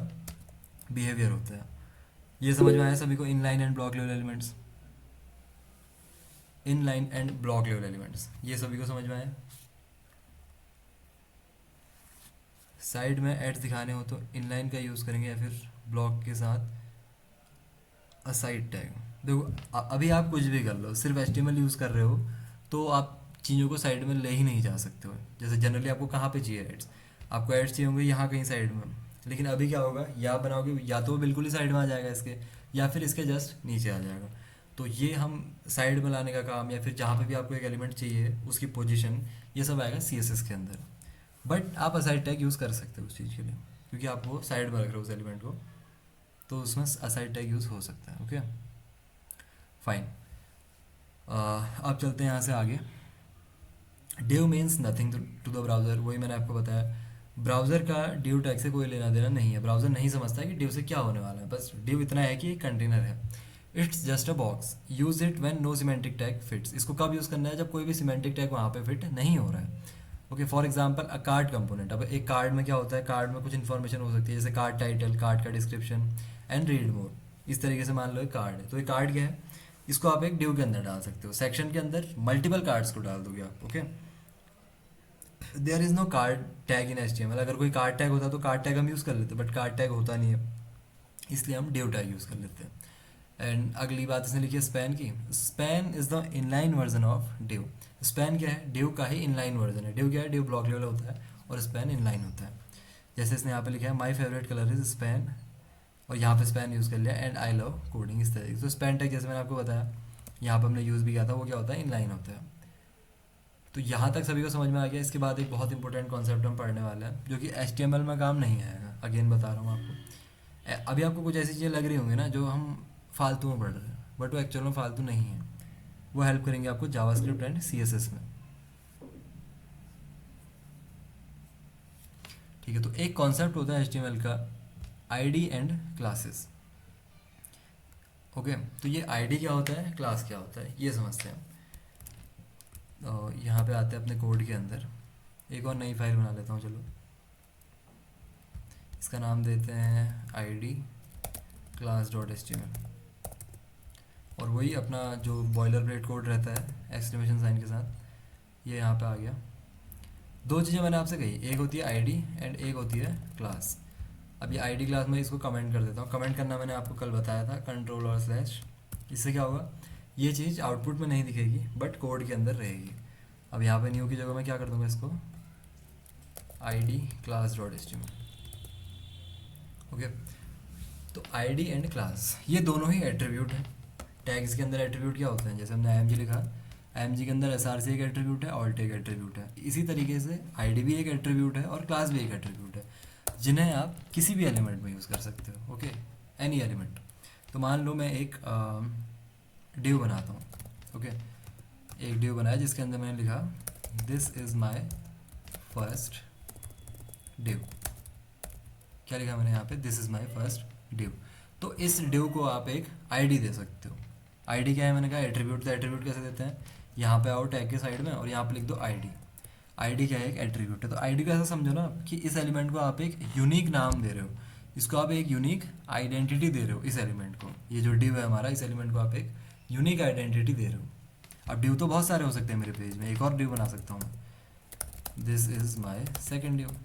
बिहेवियर होता है। ये समझ में आया सभी को, inline and block level elements, inline and block level elements, ये सभी को समझ में आया। साइड में एड्स दिखाने हो तो इनलाइन का यूज़ करेंगे या फिर ब्लॉक के साथ असाइड टैग। देखो अभी आप कुछ भी कर लो, सिर्फ HTML यूज़ कर रहे हो तो आप चीज़ों को साइड में ले ही नहीं जा सकते हो। जैसे जनरली आपको कहाँ पे चाहिए एड्स, आपको एड्स चाहिए होंगे यहाँ कहीं साइड में, लेकिन अभी क्या होगा, या बनाओगे या तो वो बिल्कुल ही साइड में आ जाएगा इसके, या फिर इसके जस्ट नीचे आ जाएगा। तो ये हम साइड में लाने का काम, या फिर जहाँ पे भी आपको एक एलिमेंट चाहिए उसकी पोजीशन, ये सब आएगा CSS के अंदर। बट आप असाइड टैग यूज़ कर सकते हो उस चीज़ के लिए, क्योंकि आप वो साइड में रख रहे हो उस एलिमेंट को, तो उसमें असाइड टैग यूज़ हो सकता है। ओके फाइन, अब चलते हैं यहाँ से आगे। Div means nothing to the browser, वही मैंने आपको बताया, ब्राउज़र का डिव टैग से कोई लेना देना नहीं है। ब्राउज़र नहीं समझता है कि डिव से क्या होने वाला है, बस डिव इतना है कि एक कंटेनर है। It's just a box, use it when no semantic tag fits. इसको कब यूज़ करना है, जब कोई भी सिमेंटिक टैग वहाँ पे फिट नहीं हो रहा है। Okay, for example a card component. अब एक कार्ड में क्या होता है, कार्ड में कुछ इन्फॉर्मेशन हो सकती है, जैसे कार्ड टाइटल, कार्ड का डिस्क्रिप्शन एंड रीड मोर। इस तरीके से मान लो एक कार्ड है, तो ये कार्ड क्या है, इसको आप एक डिव के अंदर डाल सकते हो, सेक्शन के अंदर मल्टीपल कार्ड्स को डाल दोगे आप। Okay, there is no card tag in HTML। अगर कोई कार्ड टैग होता तो कार्ड टैग हम यूज़ कर लेते, बट कार्ड टैग होता नहीं है, इसलिए हम डिव टैग यूज़ कर लेते हैं। एंड अगली बात इसने लिखी है स्पैन की। Span is the inline version of div. Span क्या है, डिव का ही इनलाइन वर्जन है। डिव क्या है, डिव ब्लॉक लेवल होता है और स्पैन इनलाइन होता है। जैसे इसने यहाँ पे लिखा है my favourite colour is span, और यहाँ पे स्पैन यूज़ कर लिया, एंड आई लव कोडिंग, इस तरीके से। तो स्पैन टैग जैसे मैंने आपको बताया यहाँ पर हमने यूज़ भी किया था, वो क्या होता है, इनलाइन होता है। तो यहाँ तक सभी को समझ में आ गया। इसके बाद एक बहुत इंपॉर्टेंट कॉन्सेप्ट हम पढ़ने वाले हैं, जो कि HTML में काम नहीं आएगा, अगेन बता रहा हूँ आपको। अभी आपको कुछ ऐसी चीज़ें लग रही होंगी ना जो हम फालतू में पढ़ रहे हैं, बट वो एक्चुअल में फालतू नहीं है, वो हेल्प करेंगे आपको जावास्क्रिप्ट एंड CSS में। ठीक है, तो एक कॉन्सेप्ट होता है HTML का, ID एंड क्लासेस। ओके, तो ये ID क्या होता है, क्लास क्या होता है, ये समझते हैं। तो यहाँ पे आते हैं अपने कोड के अंदर, एक और नई फाइल बना लेता हूँ। चलो इसका नाम देते हैं ID class.html, और वही अपना जो बॉयलर प्लेट कोड रहता है एक्सक्लेमेशन साइन के साथ, ये यहाँ पे आ गया। दो चीज़ें मैंने आपसे कही, एक होती है ID एंड एक होती है क्लास। अब ये ID क्लास में इसको कमेंट कर देता हूँ। कमेंट करना मैंने आपको कल बताया था, कंट्रोल और स्लैश। इससे क्या होगा, ये चीज़ आउटपुट में नहीं दिखेगी बट कोड के अंदर रहेगी। अब यहाँ पे न्यू की जगह मैं क्या कर दूँगा, इसको ID class.html। ओके, तो ID एंड क्लास ये दोनों ही एट्रीब्यूट हैं। टैग्स के अंदर एट्रीब्यूट क्या होते हैं, जैसे हमने IMG लिखा, IMG के अंदर SRC एक एट्रीब्यूट है, ऑल्ट एक एट्रीब्यूट है। इसी तरीके से ID भी एक एट्रीब्यूट है और क्लास भी एक एट्रीब्यूट है, जिन्हें आप किसी भी एलिमेंट में यूज़ कर सकते हो। Okay, any element. तो मान लो मैं एक डिव बनाता हूँ। ओके, एक डिव बनाया जिसके अंदर मैंने लिखा this is my first div. क्या लिखा मैंने यहाँ पे, this is my first div. तो इस डिव को आप एक ID दे सकते हो। ID क्या है, मैंने कहा एट्रीब्यूट। तो एट्रीब्यूट कैसे देते हैं, यहाँ पे आओ टैग के साइड में और यहाँ पे लिख दो ID। ID क्या है, एक एट्रीब्यूट है। तो ID को ऐसा समझो ना कि इस एलिमेंट को आप एक यूनिक नाम दे रहे हो, इसको आप एक यूनिक आइडेंटिटी दे रहे हो इस एलिमेंट को। ये जो डिव है हमारा, इस एलिमेंट को आप एक यूनिक आइडेंटिटी दे रहे हो। अब डिव तो बहुत सारे हो सकते हैं मेरे पेज में, एक और डिव बना सकता हूँ, this is my second div,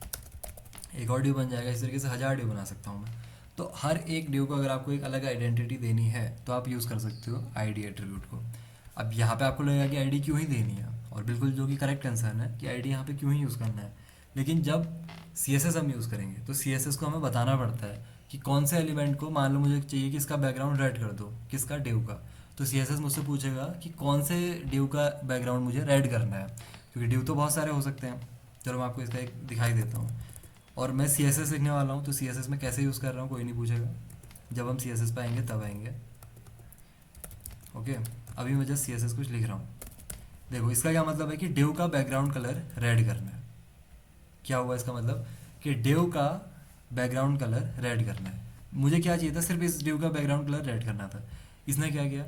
एक और डिव बन जाएगा। इस तरीके से 1000 डिव बना सकता हूँ मैं। तो हर एक डिव को अगर आपको एक अलग आइडेंटिटी देनी है तो आप यूज़ कर सकते हो ID एट्रीब्यूट को। अब यहाँ पे आपको लगेगा कि ID क्यों ही देनी है, और बिल्कुल जो कि करेक्ट आंसर है कि ID यहाँ पे क्यों ही यूज़ करना है। लेकिन जब CSS हम यूज़ करेंगे तो CSS को हमें बताना पड़ता है कि कौन से एलिमेंट को, मान लो मुझे चाहिए कि इसका बैकग्राउंड रेड कर दो, किसका, डिव का। तो CSS मुझसे पूछेगा कि कौन से डिव का बैकग्राउंड मुझे रेड करना है, क्योंकि डिव तो बहुत सारे हो सकते हैं। चलो मैं आपको इसका एक दिखाई देता हूँ। और मैं CSS लिखने वाला हूँ, तो CSS में कैसे यूज़ कर रहा हूँ कोई नहीं पूछेगा। जब हम सी एस एस पे आएंगे तब आएंगे। ओके, अभी मैं जस्ट सी एस एस कुछ लिख रहा हूँ। देखो इसका क्या मतलब है कि डिव का बैकग्राउंड कलर रेड करना है। क्या हुआ इसका मतलब कि डिव का बैकग्राउंड कलर रेड करना है। मुझे क्या चाहिए था, सिर्फ इस डिव का बैकग्राउंड कलर रेड करना था। इसने क्या किया,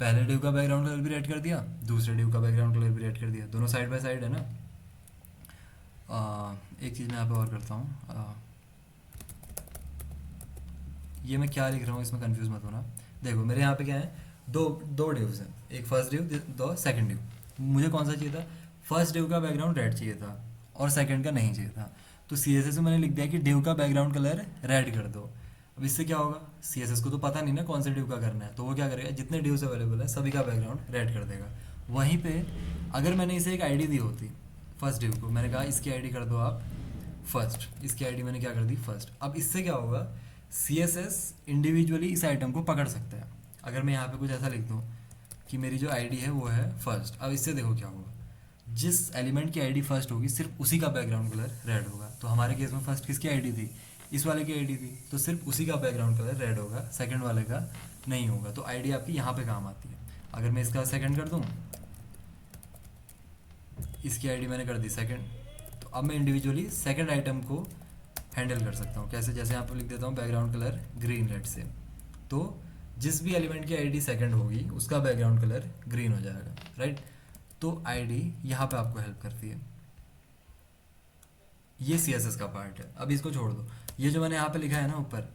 पहले डिव का बैकग्राउंड कलर भी रेड कर दिया, दूसरे डिव का बैकग्राउंड कलर भी रेड कर दिया, दोनों साइड बाय साइड है ना। एक चीज़ मैं यहाँ पे और करता हूँ, ये मैं क्या लिख रहा हूँ इसमें कंफ्यूज मत होना। देखो मेरे यहाँ पे क्या है, दो दो डिव्स हैं, एक फर्स्ट डिव दो सेकंड डिव। मुझे कौन सा चाहिए था, फर्स्ट डिव का बैकग्राउंड रेड चाहिए था और सेकंड का नहीं चाहिए था। तो सी एस एस में मैंने लिख दिया कि डिव का बैकग्राउंड कलर रेड कर दो। अब इससे क्या होगा, सी एस एस को तो पता नहीं ना कौन से डिव का करना है, तो वो क्या करेगा, जितने डिव्स अवेलेबल है सभी का बैकग्राउंड रेड कर देगा। वहीं पे अगर मैंने इसे एक आईडी दी होती फर्स्ट डिव को, मैंने कहा इसकी आईडी कर दो आप फर्स्ट, इसकी आईडी मैंने क्या कर दी फर्स्ट। अब इससे क्या होगा, सी एस एस इंडिविजुअली इस आइटम को पकड़ सकता है। अगर मैं यहाँ पे कुछ ऐसा लिख दूँ कि मेरी जो आईडी है वो है फर्स्ट, अब इससे देखो क्या होगा, जिस एलिमेंट की आईडी फर्स्ट होगी सिर्फ उसी का बैकग्राउंड कलर रेड होगा। तो हमारे केस में फर्स्ट किसकी आईडी थी, इस वाले की आईडी थी, तो सिर्फ उसी का बैकग्राउंड कलर रेड होगा, सेकंड वाले का नहीं होगा। तो आईडी आपकी यहाँ पे काम आती है। अगर मैं इसका सेकंड कर दूँ, इसकी आईडी मैंने कर दी सेकंड, तो अब मैं इंडिविजुअली सेकंड आइटम को हैंडल कर सकता हूँ। कैसे, जैसे यहाँ पे लिख देता हूँ बैकग्राउंड कलर ग्रीन लेट से, तो जिस भी एलिमेंट की आईडी सेकंड होगी उसका बैकग्राउंड कलर ग्रीन हो जाएगा, राइट। तो आईडी यहाँ पे आपको हेल्प करती है। ये सी एस एस का पार्ट है। अब इसको छोड़ दो, ये जो मैंने यहाँ पे लिखा है ना ऊपर,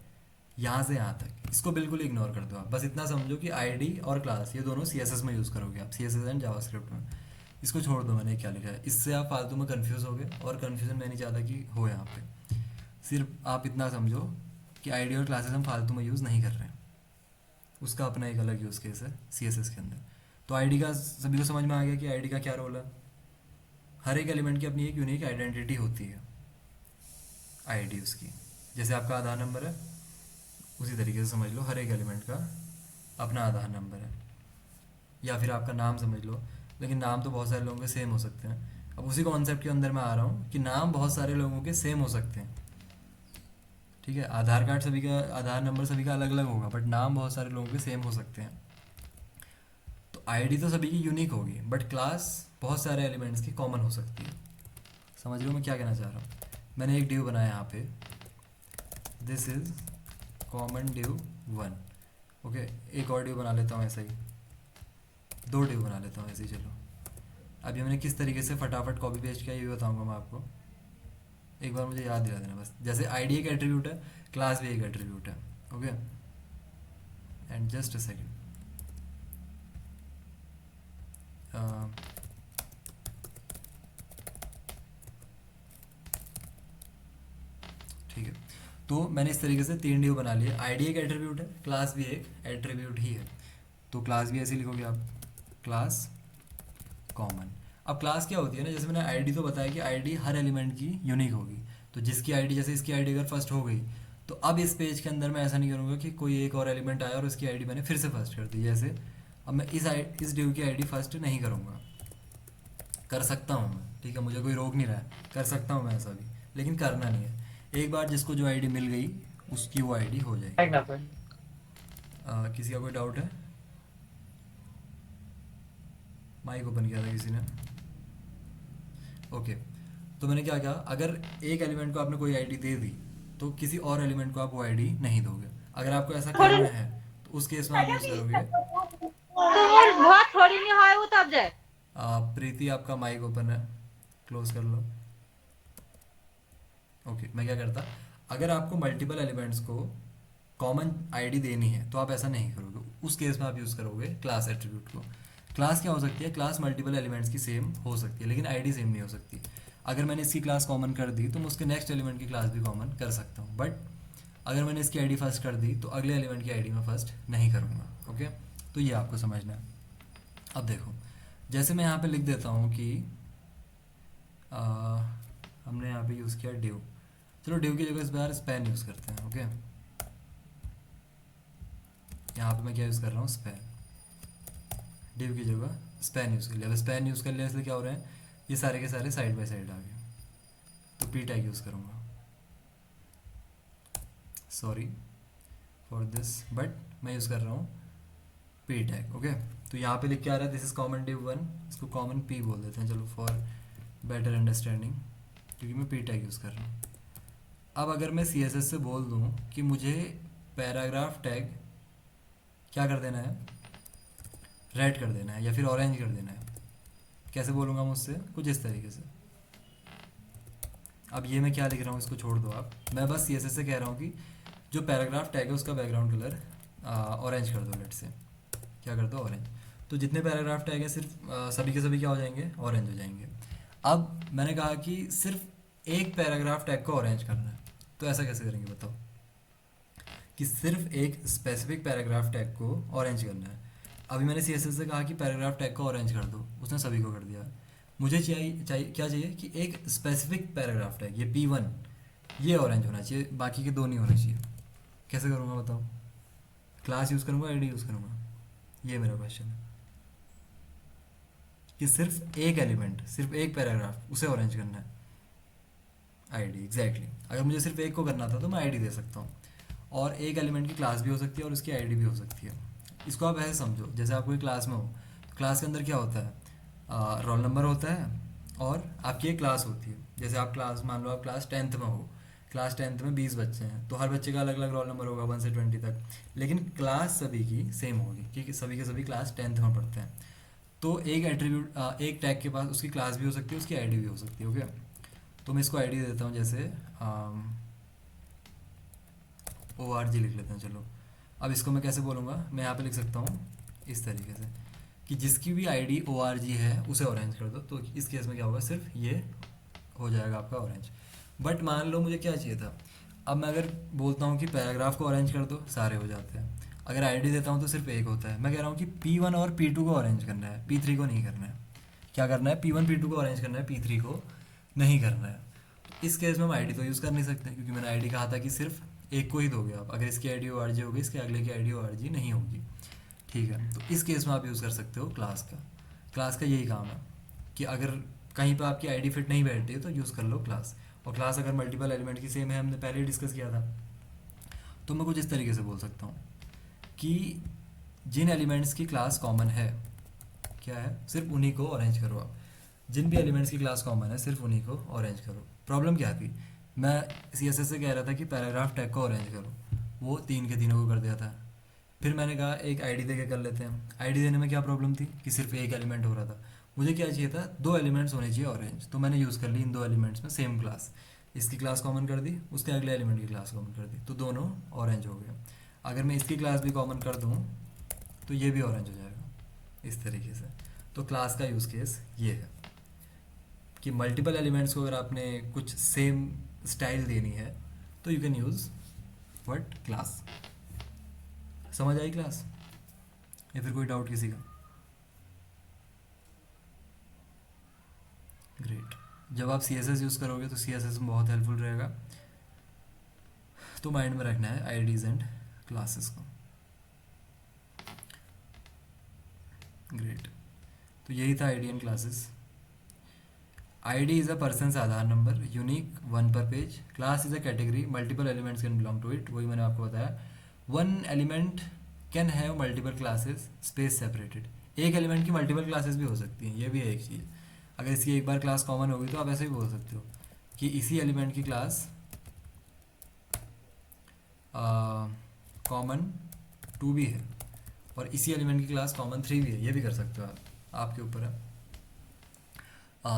यहाँ से यहाँ तक, इसको बिल्कुल इग्नोर कर दो आप। बस इतना समझो कि आईडी और क्लास ये दोनों सी एस एस में यूज़ करोगे आप, C S S and JavaScript में। इसको छोड़ दो, मैंने क्या लिखा है, इससे आप फालतू में कंफ्यूज हो गए, और कन्फ्यूजन मैं नहीं चाहता कि हो यहाँ पे। सिर्फ आप इतना समझो कि आईडी और क्लासेस हम फालतू में यूज़ नहीं कर रहे हैं, उसका अपना एक अलग यूज़ केस है सी एस एस के अंदर। तो आईडी का सभी को समझ में आ गया कि आईडी का क्या रोल है। हर एक एलिमेंट की अपनी एक यूनिक आइडेंटिटी होती है आईडी उसकी, जैसे आपका आधार नंबर है उसी तरीके से समझ लो हर एक एलिमेंट का अपना आधार नंबर है, या फिर आपका नाम समझ लो। लेकिन नाम तो बहुत सारे लोगों के सेम हो सकते हैं। अब उसी कॉन्सेप्ट के अंदर मैं आ रहा हूँ कि नाम बहुत सारे लोगों के सेम हो सकते हैं, ठीक है। आधार कार्ड सभी का, आधार नंबर सभी का अलग अलग होगा, बट नाम बहुत सारे लोगों के सेम हो सकते हैं। तो आईडी तो सभी की यूनिक होगी, बट क्लास बहुत सारे एलिमेंट्स की कॉमन हो सकती है। समझ रहे हो मैं क्या कहना चाह रहा हूँ। मैंने एक डिव बनाया यहाँ पे, this is common div 1। Okay, एक और डिव बना लेता हूँ ऐसा ही, दो डिव बना लेता हूँ ऐसे ही। चलो अभी मैंने किस तरीके से फटाफट कॉपी पेस्ट किया ये भी बताऊँगा मैं आपको, एक बार मुझे याद दिला देना बस। जैसे आईडी एक एट्रीब्यूट है, क्लास भी एक एट्रीब्यूट है। Okay, and just a second, ठीक है। तो मैंने इस तरीके से तीन डिव बना लिए। आईडी एक एट्रीब्यूट है, क्लास भी एक एट्रीब्यूट ही है, तो क्लास भी ऐसे लिखोगे आप, क्लास कॉमन। अब क्लास क्या होती है ना, जैसे मैंने आईडी तो बताया कि आईडी हर एलिमेंट की यूनिक होगी। तो जिसकी आईडी, जैसे इसकी आईडी अगर फर्स्ट हो गई, तो अब इस पेज के अंदर मैं ऐसा नहीं करूँगा कि कोई एक और एलिमेंट आया और उसकी आईडी मैंने फिर से फर्स्ट कर दी। जैसे अब मैं इस डिव की आईडी फर्स्ट नहीं करूँगा, कर सकता हूँ मैं, ठीक है, मुझे कोई रोक नहीं रहा है, कर सकता हूँ मैं ऐसा भी, लेकिन करना नहीं है। एक बार जिसको जो आईडी मिल गई उसकी वो आईडी हो जाएगी। किसी का कोई डाउट है? माइक ओपन किया था किसी ने? ओके, तो मैंने क्या कहा, अगर एक एलिमेंट को आपने कोई आईडी दे दी तो किसी और एलिमेंट को आप वो आईडी नहीं दोगे। अगर आपको ऐसा करना है तो उस केस में आप यूज करोगे, प्रीति आपका माइक ओपन है, क्लोज कर लो। ओके, मैं क्या करता, अगर आपको मल्टीपल एलिमेंट्स को कॉमन आईडी देनी है तो आप ऐसा नहीं करोगे, उस केस में आप यूज़ करोगे क्लास एट्रीब्यूट को। क्लास क्या हो सकती है, क्लास मल्टीपल एलिमेंट्स की सेम हो सकती है लेकिन आईडी सेम नहीं हो सकती। अगर मैंने इसकी क्लास कॉमन कर दी तो मैं उसके नेक्स्ट एलिमेंट की क्लास भी कॉमन कर सकता हूँ, बट अगर मैंने इसकी आईडी फर्स्ट कर दी तो अगले एलिमेंट की आईडी मैं फर्स्ट नहीं करूँगा। ओके, तो ये आपको समझना है। अब देखो, जैसे मैं यहाँ पे लिख देता हूँ कि हमने यहाँ पे यूज़ किया डिव, चलो डिव की जगह इस बार स्पैन यूज़ करते हैं। ओके, यहाँ पे मैं क्या यूज़ कर रहा हूँ, स्पैन। डिव की जगह स्पैन यूज़ कर लिया। अब स्पैन यूज़ कर लिया इसलिए क्या हो रहा है, ये सारे के सारे साइड बाय साइड आ गए, तो पी टैग यूज़ करूँगा। सॉरी फॉर दिस, बट मैं यूज़ कर रहा हूँ पी टैग। ओके, तो यहाँ पे लिख के आ रहा है दिस इज कॉमन div 1, इसको कॉमन पी बोल देते हैं चलो फॉर बेटर अंडरस्टैंडिंग, क्योंकि मैं पी टैग यूज़ कर रहा हूँ। अब अगर मैं सी एस एस से बोल दूँ कि मुझे पैराग्राफ टैग क्या कर देना है, रेड कर देना है या फिर ऑरेंज कर देना है, कैसे बोलूँगा मुझसे, कुछ इस तरीके से। अब ये मैं क्या लिख रहा हूँ इसको छोड़ दो आप, मैं बस सी एस एस से कह रहा हूँ कि जो पैराग्राफ टैग है उसका बैकग्राउंड कलर ऑरेंज कर दो, लेट से क्या कर दो, ऑरेंज। तो जितने पैराग्राफ टैग हैं सिर्फ सभी के सभी क्या हो जाएंगे, ऑरेंज हो जाएंगे। अब मैंने कहा कि सिर्फ एक पैराग्राफ टैग को ऑरेंज करना है, तो ऐसा कैसे करेंगे बताओ, कि सिर्फ एक स्पेसिफिक पैराग्राफ टैग को ऑरेंज करना है। अभी मैंने सी एस एस से कहा कि पैराग्राफ टैग को ऑरेंज कर दो, उसने सभी को कर दिया। मुझे चाहिए क्या चाहिए कि एक स्पेसिफिक पैराग्राफ टैग, ये P1 ये ऑरेंज होना चाहिए, बाकी के दो नहीं होने चाहिए। कैसे करूँगा बताओ, क्लास यूज़ करूँगा, आईडी यूज़ करूँगा, ये मेरा क्वेश्चन है। कि सिर्फ एक एलिमेंट, सिर्फ एक पैराग्राफ, उसे ऑरेंज करना है, आईडी एग्जैक्टली। अगर मुझे सिर्फ एक को करना था तो मैं आईडी दे सकता हूँ, और एक एलिमेंट की क्लास भी हो सकती है और उसकी आईडी भी हो सकती है। इसको आप ऐसे समझो, जैसे आप कोई क्लास में हो तो क्लास के अंदर क्या होता है, रोल नंबर होता है और आपकी एक क्लास होती है। जैसे आप क्लास, मान लो आप क्लास 10th में हो, क्लास 10th में 20 बच्चे हैं, तो हर बच्चे का अलग अलग रोल नंबर होगा 1 से 20 तक, लेकिन क्लास सभी की सेम होगी क्योंकि सभी के सभी क्लास 10th में पढ़ते हैं। तो एक एट्रीब्यूट, एक टैग के पास उसकी क्लास भी हो सकती है, उसकी आईडी भी हो सकती है। ओके, तो मैं इसको आईडी देता हूँ, जैसे ORG लिख लेते हैं चलो। अब इसको मैं कैसे बोलूँगा, मैं यहाँ पे लिख सकता हूँ इस तरीके से कि जिसकी भी आईडी ORG है उसे ऑरेंज कर दो, तो इस केस में क्या होगा, सिर्फ ये हो जाएगा आपका ऑरेंज। बट मान लो मुझे क्या चाहिए था, अब मैं अगर बोलता हूँ कि पैराग्राफ को ऑरेंज कर दो, सारे हो जाते हैं। अगर आईडी देता हूँ तो सिर्फ एक होता है। मैं कह रहा हूँ कि P1 और P2 को ऑरेंज करना है, P3 को नहीं करना है। क्या करना है, P1 P2 को ऑरेंज करना है, P3 को नहीं करना है। तो इस केस में हम आईडी तो यूज़ कर नहीं सकते, क्योंकि मैंने आईडी कहा था कि सिर्फ एक को ही दोगे आप। अगर इसकी आईडी ORG होगी, इसके अगले की आईडी ORG नहीं होगी। ठीक है, तो इस केस में आप यूज़ कर सकते हो क्लास का। क्लास का यही काम है कि अगर कहीं पर आपकी आईडी फिट नहीं बैठती है तो यूज़ कर लो क्लास। और क्लास अगर मल्टीपल एलिमेंट की सेम है, हमने पहले ही डिस्कस किया था, तो मैं कुछ इस तरीके से बोल सकता हूँ कि जिन एलिमेंट्स की क्लास कॉमन है, क्या है, सिर्फ उन्हीं को ऑरेंज करो आप। जिन भी एलिमेंट्स की क्लास कॉमन है सिर्फ उन्हीं को ऑरेंज करो। प्रॉब्लम क्या थी, मैं CSS से कह रहा था कि पैराग्राफ टैग को ऑरेंज करो, वो तीन के तीनों को कर दिया था। फिर मैंने कहा एक आईडी दे के कर लेते हैं। आईडी देने में क्या प्रॉब्लम थी कि सिर्फ एक एलिमेंट हो रहा था, मुझे क्या चाहिए था, दो एलिमेंट्स होने चाहिए ऑरेंज। तो मैंने यूज़ कर ली इन दो एलिमेंट्स में सेम क्लास, इसकी क्लास कॉमन कर दी, उसके अगले एलिमेंट की क्लास कॉमन कर दी, तो दोनों ऑरेंज हो गए। अगर मैं इसकी क्लास भी कॉमन कर दूँ तो ये भी ऑरेंज हो जाएगा, इस तरीके से। तो क्लास का यूज़ केस ये है कि मल्टीपल एलिमेंट्स को अगर आपने कुछ सेम स्टाइल देनी है तो you can use what, class. समझ आई क्लास, या फिर कोई डाउट किसी का? ग्रेट। जब आप CSS यूज़ करोगे तो CSS में बहुत हेल्पफुल रहेगा, तो माइंड में रखना है आईडीज़ एंड क्लासेस को। ग्रेट, तो यही था ID and classes. ID is a person Aadhaar number, unique, one per page. Class is a category, multiple elements can belong to it, वही मैंने आपको बताया। One element can have multiple classes space separated, एक element की multiple classes भी हो सकती हैं, ये भी है एक चीज़। अगर इसकी एक बार क्लास कॉमन होगी तो आप ऐसे भी बोल सकते हो कि इसी एलिमेंट की क्लास कॉमन 2 भी है और इसी एलिमेंट की क्लास कॉमन 3 भी है, ये भी कर सकते हो आप, आपके ऊपर है।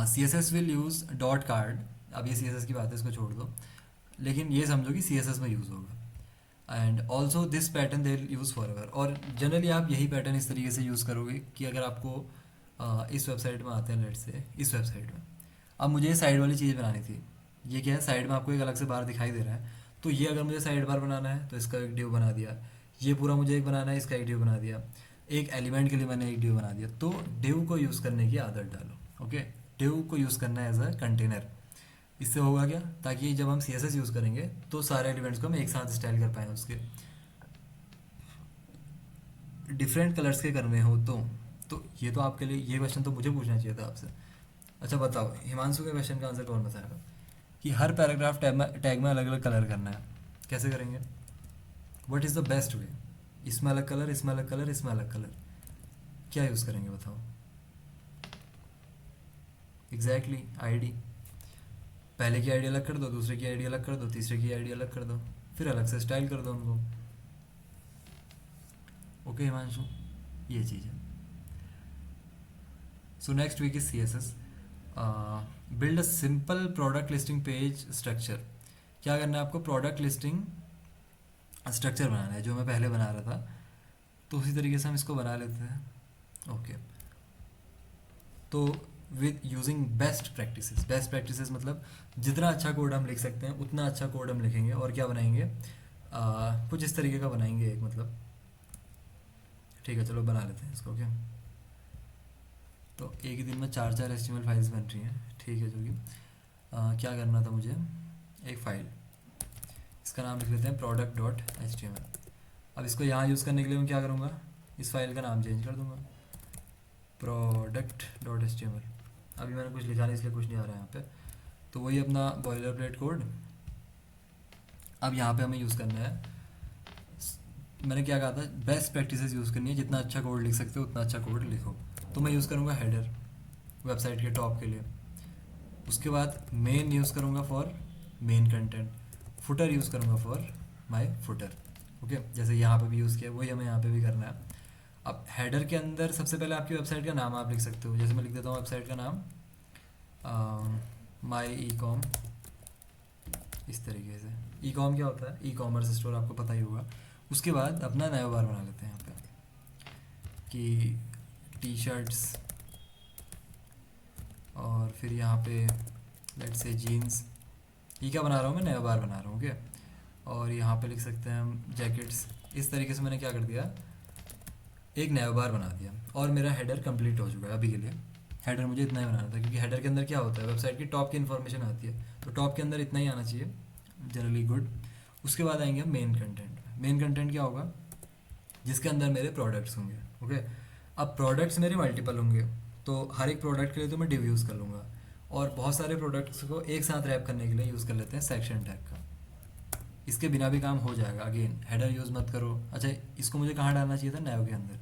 CSS will use dot card. अब ये CSS की बात है, इसको छोड़ दो, लेकिन ये समझो कि CSS में यूज़ होगा। And also this pattern they use for ever, और जनरली आप यही पैटर्न इस तरीके से यूज़ करोगे कि अगर आपको इस वेबसाइट में आते हैं, लेट से इस वेबसाइट में, अब मुझे ये साइड वाली चीज़ बनानी थी। ये क्या है, साइड में आपको एक अलग से बार दिखाई दे रहा है, तो ये अगर मुझे साइड बार बनाना है तो इसका एक डिव बना दिया, ये पूरा मुझे एक बनाना है, इसका एक डिव बना दिया, एक एलिमेंट के लिए मैंने एक डिव बना दिया। तो डिव को यूज़ करने की आदत डालो। ओके, डिव को यूज़ करना है एज अ कंटेनर। इससे होगा क्या, ताकि जब हम CSS यूज़ करेंगे तो सारे एलिमेंट्स को हम एक साथ स्टाइल कर पाएँ। उसके डिफरेंट कलर्स के करने हो तो ये तो आपके लिए, ये क्वेश्चन तो मुझे पूछना चाहिए था आपसे। अच्छा बताओ, हिमांशु के क्वेश्चन का आंसर कौन बताएगा कि हर पैराग्राफ टैग में अलग अलग कलर करना है, कैसे करेंगे? What is the best way, इसमें अलग कलर, इसमें अलग कलर, इसमें अलग कलर, क्या यूज़ करेंगे बताओ? एग्जैक्टली आईडी, पहले की आईडी अलग कर दो, दूसरे की आईडी अलग कर दो, तीसरे की आईडी अलग कर दो, फिर अलग से स्टाइल कर दो उनको। ओके हिमांशु, ये चीज़ है। So next week is C S S. Build a simple product listing page structure. क्या करना है आपको? प्रोडक्ट लिस्टिंग स्ट्रक्चर बनाना है, जो मैं पहले बना रहा था, तो उसी तरीके से हम इसको बना लेते हैं। ओके, तो विद यूजिंग बेस्ट प्रैक्टिसेस मतलब जितना अच्छा कोड हम लिख सकते हैं उतना अच्छा कोड हम लिखेंगे। और क्या बनाएंगे? कुछ इस तरीके का बनाएंगे एक, मतलब ठीक है चलो बना लेते हैं इसको। ओके, तो एक ही दिन में 4 HTML फाइल्स बन रही हैं, ठीक है। जो कि क्या करना था मुझे, एक फ़ाइल, इसका नाम लिख लेते हैं product.html। अब इसको यहाँ यूज़ करने के लिए मैं क्या करूँगा, इस फाइल का नाम चेंज कर दूँगा product.html। अभी मैंने कुछ लिखा नहीं इसलिए कुछ नहीं आ रहा है यहाँ पे, तो वही अपना बॉयलर प्लेट कोड। अब यहाँ पे हमें यूज़ करना है, मैंने क्या कहा था, बेस्ट प्रैक्टिसेस यूज़ करनी है, जितना अच्छा कोड लिख सकते हो उतना अच्छा कोड लिखो। तो मैं यूज़ करूँगा हेडर वेबसाइट के टॉप के लिए, उसके बाद मेन यूज़ करूँगा for main content, footer use करूँगा फॉर माय फुटर। ओके, जैसे यहाँ पे भी यूज़ किया वही हमें यहाँ पे भी करना है। अब हेडर के अंदर सबसे पहले आपकी वेबसाइट का नाम आप लिख सकते हो, जैसे मैं लिख देता हूँ वेबसाइट का नाम माई ई कॉम, इस तरीके से। ई कॉम क्या होता है? ई कॉमर्स स्टोर, आपको पता ही होगा। उसके बाद अपना नया बार बना लेते हैं यहाँ पे कि टी शर्ट्स, और फिर यहाँ पे लेट्स से जीन्स, ये क्या बना रहा हूँ मैं, नया बार बना रहा हूँ। ओके, और यहाँ पे लिख सकते हैं हम जैकेट्स। इस तरीके से मैंने क्या कर दिया, एक नया बार बना दिया, और मेरा हेडर कंप्लीट हो चुका है। अभी के लिए हेडर मुझे इतना ही बनाना था, क्योंकि हेडर के अंदर क्या होता है, वेबसाइट की टॉप की इन्फॉर्मेशन आती है, तो टॉप के अंदर इतना ही आना चाहिए, जनरली गुड। उसके बाद आएंगे मेन कंटेंट। मेन कंटेंट क्या होगा? जिसके अंदर मेरे प्रोडक्ट्स होंगे। ओके, अब प्रोडक्ट्स मेरे मल्टीपल होंगे, तो हर एक प्रोडक्ट के लिए तो मैं डिव यूज़ कर लूँगा, और बहुत सारे प्रोडक्ट्स को एक साथ रैप करने के लिए यूज़ कर लेते हैं सेक्शन टैग का। इसके बिना भी काम हो जाएगा। अगेन हेडर यूज़ मत करो। अच्छा, इसको मुझे कहाँ डालना चाहिए था? नैव के अंदर,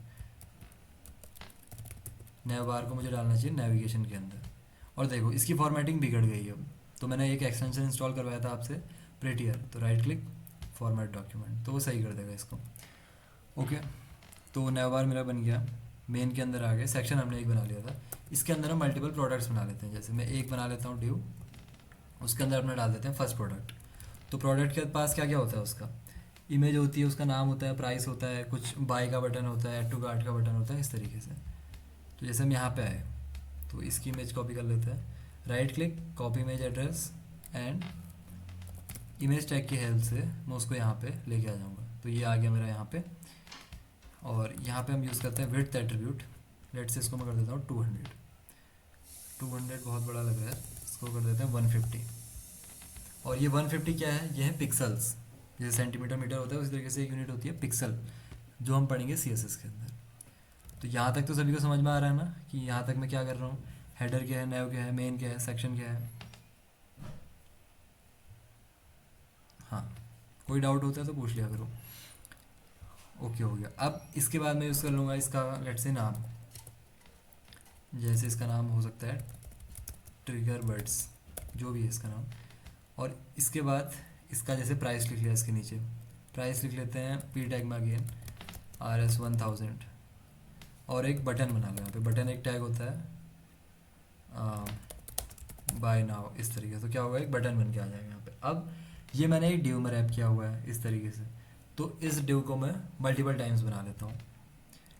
नैव बार को मुझे डालना चाहिए नेविगेशन के अंदर। और देखो इसकी फॉर्मेटिंग बिगड़ गई है। अब तो मैंने एक एक्सटेंशन इंस्टॉल करवाया था आपसे, प्रेटियर, तो राइट क्लिक फॉर्मेट डॉक्यूमेंट, तो वो सही कर देगा इसको। ओके, तो नैव बार मेरा बन गया, मेन के अंदर आ गए, सेक्शन हमने एक बना लिया था, इसके अंदर हम मल्टीपल प्रोडक्ट्स बना लेते हैं। जैसे मैं एक बना लेता हूँ डिव, उसके अंदर अपना डाल देते हैं फर्स्ट प्रोडक्ट। तो प्रोडक्ट के पास क्या क्या होता है? उसका इमेज होती है, उसका नाम होता है, प्राइस होता है, कुछ बाय का बटन होता है, ऐड टू कार्ट का बटन होता है, इस तरीके से। तो जैसे हम यहाँ पे आए तो इसकी इमेज कॉपी कर लेते हैं, right click copy image address, and image tag की हेल्प से मैं उसको यहाँ पे लेके आ जाऊँगा। तो ये आ गया मेरा यहाँ पे, और यहाँ पे हम यूज़ करते हैं विड्थ एट्रीब्यूट। लेट से इसको मैं कर देता हूँ 200, 200 बहुत बड़ा लग रहा है, इसको कर देते हैं 150। और ये 150 क्या है? ये है पिक्सल्स, जैसे सेंटीमीटर मीटर होता है उसी तरीके से एक यूनिट होती है पिक्सल, जो हम पढ़ेंगे CSS के अंदर। तो यहाँ तक तो सभी को समझ में आ रहा है ना, कि यहाँ तक मैं क्या कर रहा हूँ, हेडर क्या है, नैव क्या है, मेन क्या है, सेक्शन क्या है। हाँ, कोई डाउट होता है तो पूछ लिया करो। ओके हो गया। अब इसके बाद मैं यूज़ कर लूँगा इसका लेट से नाम, जैसे इसका नाम हो सकता है ट्रिगर बर्ड्स, जो भी है इसका नाम। और इसके बाद इसका जैसे प्राइस लिख लिया, इसके नीचे प्राइस लिख लेते हैं पी टैग में अगेन RS 1000, और एक बटन बना लो। यहाँ पे बटन एक टैग होता है बाय नाउ, इस तरीके से। तो क्या होगा, एक बटन बन के आ जाएगा यहाँ पे। अब ये मैंने एक डिव में रैप किया हुआ है इस तरीके से, तो इस डिव को मैं मल्टीपल टाइम्स बना लेता हूँ।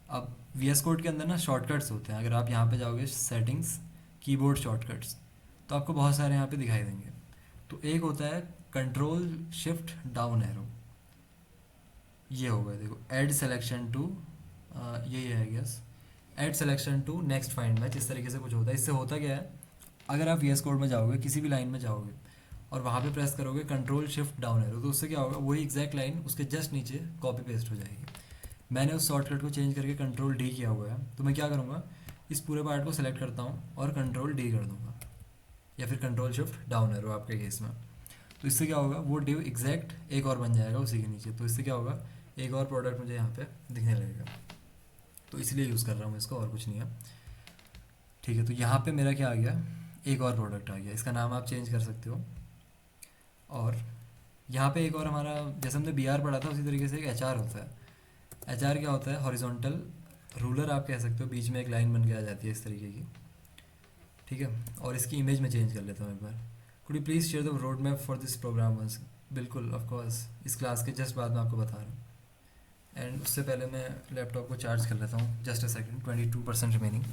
अब VS कोड के अंदर ना शॉर्टकट्स होते हैं, अगर आप यहाँ पे जाओगे सेटिंग्स, कीबोर्ड शॉर्टकट्स, तो आपको बहुत सारे यहाँ पे दिखाई देंगे। तो एक होता है कंट्रोल शिफ्ट डाउन एरो, ये होगा देखो, ऐड सिलेक्शन टू, यही है guess, add selection to next find match, इस तरीके से कुछ होता है। इससे होता क्या है, अगर आप VS कोड में जाओगे, किसी भी लाइन में जाओगे और वहाँ पे प्रेस करोगे कंट्रोल शिफ्ट डाउन एरो, तो उससे क्या होगा, वही एग्जैक्ट लाइन उसके जस्ट नीचे कॉपी पेस्ट हो जाएगी। मैंने उस शॉर्टकट को चेंज करके कंट्रोल D किया हुआ है, तो मैं क्या करूँगा, इस पूरे पार्ट को सिलेक्ट करता हूँ और कंट्रोल D कर दूँगा, या फिर कंट्रोल शिफ्ट डाउन एरो आपके केस में। तो इससे क्या होगा, वो डिव एग्जैक्ट एक और बन जाएगा उसी के नीचे। तो इससे क्या होगा, एक और प्रोडक्ट मुझे यहाँ पे दिखने लगेगा। तो इसलिए यूज़ कर रहा हूँ इसको, और कुछ नहीं है। ठीक है, तो यहाँ पे मेरा क्या आ गया, एक और प्रोडक्ट आ गया। इसका नाम आप चेंज कर सकते हो। और यहाँ पे एक और हमारा, जैसे हमने बी आर पढ़ा था उसी तरीके से एक एच आर होता है। एच आर क्या होता है, हॉरिजॉन्टल रूलर आप कह सकते हो, बीच में एक लाइन बन के आ जाती है इस तरीके की। ठीक है, और इसकी इमेज में चेंज कर लेता हूँ एक बार। Could you please share the road map for this program once. बिल्कुल, ऑफ कोर्स, इस क्लास के जस्ट बाद मैं आपको बता रहा हूँ। एंड उससे पहले मैं लैपटॉप को चार्ज कर लेता हूँ, just a second, 22% remaining.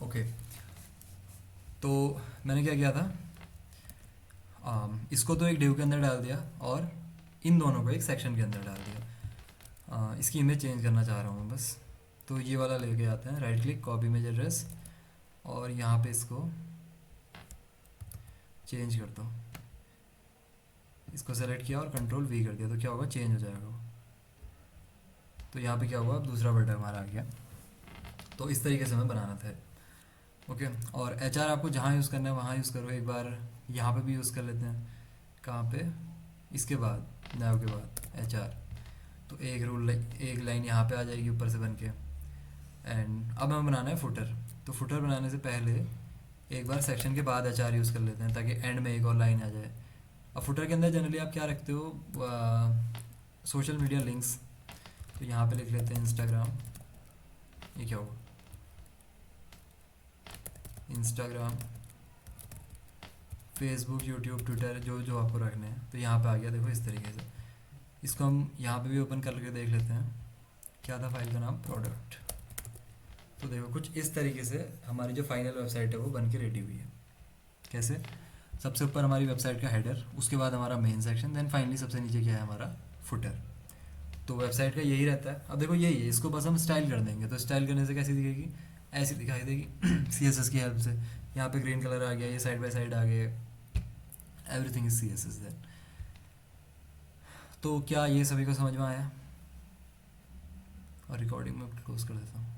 Okay, तो मैंने क्या किया था, इसको तो एक डिव के अंदर डाल दिया, और इन दोनों को एक सेक्शन के अंदर डाल दिया। इसकी इमेज चेंज करना चाह रहा हूँ मैं बस। तो ये वाला लेके आते हैं, right click, copy image address, और यहाँ पे इसको चेंज कर दो। इसको सेलेक्ट किया और कंट्रोल वी कर दिया, तो क्या होगा, चेंज हो जाएगा वो। तो यहाँ पे क्या हुआ, अब दूसरा बटन हमारा आ गया। तो इस तरीके से हमें बनाना था। ओके, और एच आर आपको जहाँ यूज़ करना है वहाँ यूज़ करो। एक बार यहाँ पे भी यूज़ कर लेते हैं। कहाँ पे, इसके बाद, नाव के बाद एच आर। तो एक रूल, एक लाइन यहाँ पे आ जाएगी ऊपर से बन के। एंड अब हमें बनाना है फुटर। तो फुटर बनाने से पहले एक बार सेक्शन के बाद एच आर यूज़ कर लेते हैं, ताकि एंड में एक और लाइन आ जाए। अब फुटर के अंदर जनरली आप क्या रखते हो, सोशल मीडिया लिंक्स। तो यहाँ पे लिख लेते हैं इंस्टाग्राम। ये क्या होगा, इंस्टाग्राम, फेसबुक, यूट्यूब, ट्विटर, जो जो आपको रखने हैं। तो यहाँ पे आ गया, देखो इस तरीके से। इसको हम यहाँ पे भी ओपन करके देख लेते हैं, क्या था फाइल का नाम, प्रोडक्ट। तो देखो कुछ इस तरीके से हमारी जो फाइनल वेबसाइट है वो बन के रेडी हुई है। कैसे, सबसे ऊपर हमारी वेबसाइट का हेडर, उसके बाद हमारा मेन सेक्शन, देन फाइनली सबसे नीचे क्या है, हमारा फुटर। तो वेबसाइट का यही रहता है। अब देखो यही है, इसको बस हम स्टाइल कर देंगे। तो स्टाइल करने से कैसी दिखेगी, ऐसी दिखाई देगी सी एस एस की हेल्प से। यहाँ पे ग्रीन कलर आ गया, ये साइड बाय साइड आ गए, everything is C S S then. तो क्या ये सभी को समझ में आया, और रिकॉर्डिंग में क्लोज कर देता हूँ।